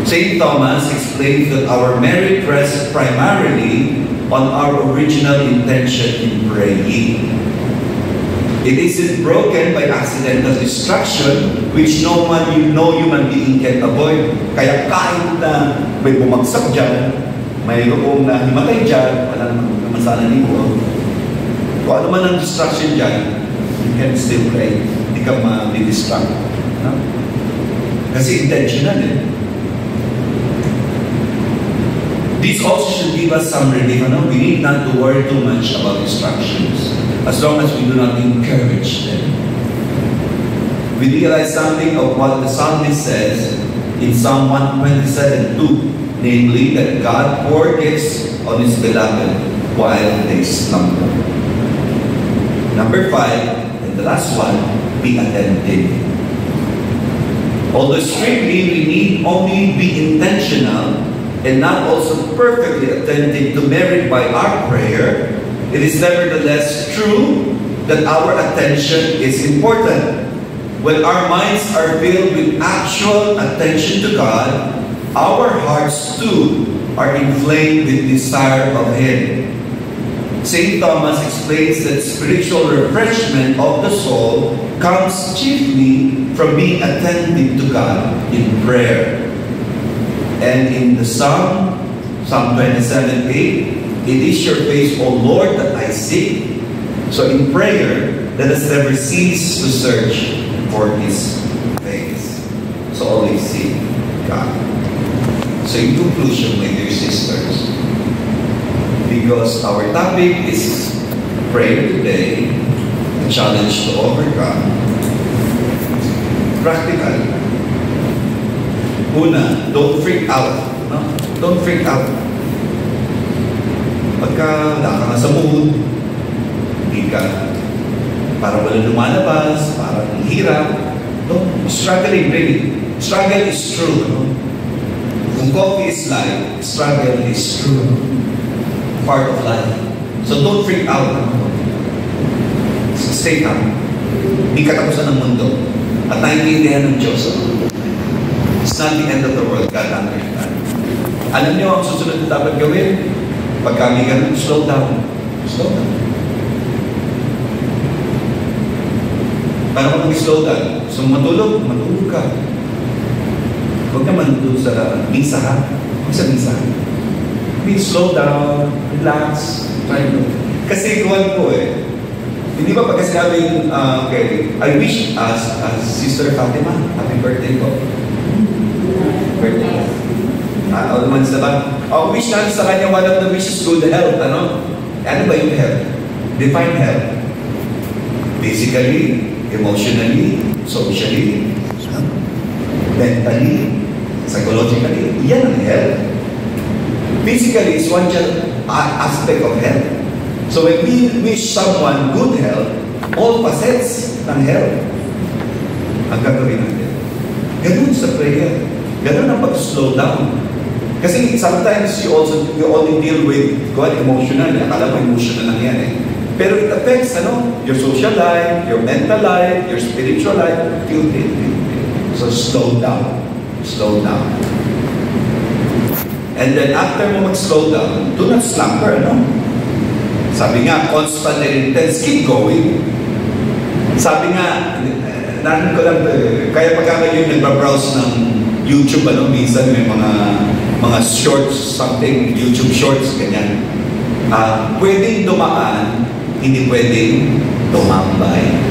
St. Thomas explains that our merit rests primarily on our original intention in praying. It isn't broken by accidental destruction, which no human being can avoid. Kaya kahit na may bumagsak dyan, mayroong na himatay dyan, wala naman sana nito. Kung ano man ang destruction dyan, you can still pray. Hindi ka ma-distract. No? Kasi intentional eh. This also should give us some relief. We need not to worry too much about distractions, as long as we do not encourage them. we realize something of what the psalmist says in Psalm 127:2, namely that God forgets on His beloved while they slumber. Number 5, and the last one, be attentive. Although strictly we need only be intentional and not also perfectly attentive to merit by our prayer, it is nevertheless true that our attention is important. When our minds are filled with actual attention to God, our hearts too are inflamed with desire of Him. St. Thomas explains that spiritual refreshment of the soul comes chiefly from being attentive to God in prayer. And in the Psalm 27:8, it is your face, O Lord, that I seek. So in prayer, let us never cease to search for His face. So always seek God. So in conclusion, my dear sisters, because our topic is prayer today, a challenge to overcome. Practical. Una, don't freak out. No? Don't freak out. Pagka wala ka nga sa mood, hindi ka, parang wala lumalabas, parang hirap, struggling really. Struggle is true. No? Kung coffee is life, struggle is true. Part of life. So don't freak out. Stay calm. Hindi katapusan ng mundo. At naiintindihan ng Diyos. It's not the end of the world. God understands. Alam niyo ang susunod na dapat gawin? Pag kami ganun, slow down. Slow down. Paano kung mag-slow down? So matulog ka. Huwag naman doon sa misa ha. Huwag sa misa. Slow down, relax, try to. Kasi kuwan po hindi ba pagka sinabing, okay, I wish as Sister Fatima, happy birthday po. Birthday. Naman sa ba? Wish natin sa kanya, one of the wishes, good health, ano? Ano ba yung health? Define health. Physically, emotionally, socially, mentally, psychologically, yan ang health. Physically is one aspect of health. So when we wish someone good health, all facets ng health ang gagawin natin. Ganun sa prayer. Ganun ang pag-slow down. Kasi sometimes you only deal with God emotionally. Akala mo emotional lang yan Pero it affects your social life, your mental life, your spiritual life. So slow down. Slow down. And then after mo mag-slow down, do not slumber, Sabi nga, constant and intense, keep going. Sabi nga, natin ko lang, kaya pagka kayo nagbabrowse ng YouTube, minsan may mga shorts, something, YouTube shorts, ganyan. Pwedeng dumaan, hindi pwedeng tumambay.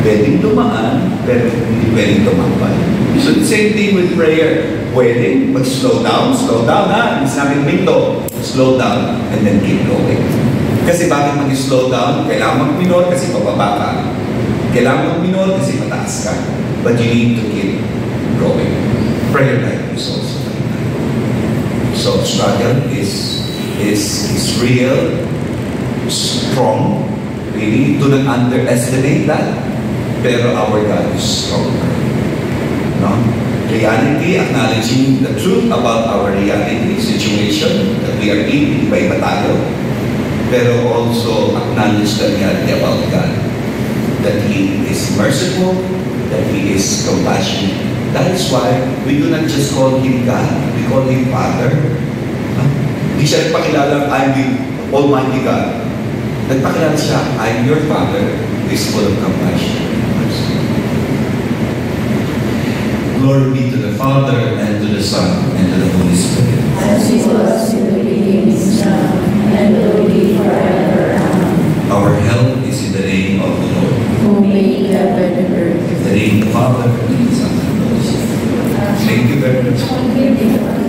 Pwedeng dumaan, pero hindi pwedeng tumambay. So the same thing with prayer. Pwedeng mag-slow down ha. Hindi namin minto. Slow down and then keep going. Kasi bakit mag-slow down? Kailangan mag-minor kasi pababa ka. Kailangan mag-minor kasi mataas ka. But you need to keep going. Prayer life is also like that. So struggle is real, strong. Really, do not underestimate that. Pero our God is stronger. Reality, acknowledging the truth about our reality, situation that we are in, iba-iba tayo. Pero also acknowledge the reality about God. That He is merciful, that He is compassionate. That is why we do not just call Him God, we call Him Father. Hindi siya nagpakilala, I'm the Almighty God. Nagpakilala siya, I'm your Father, who is full of compassion. Glory be to the Father, and to the Son, and to the Holy Spirit. As it was in the beginning, is now, and will be forever. Amen. Our help is in the name of the Lord. Who made heaven and earth. In the name of the Father, and the Son, and the Holy Spirit. Thank you very much.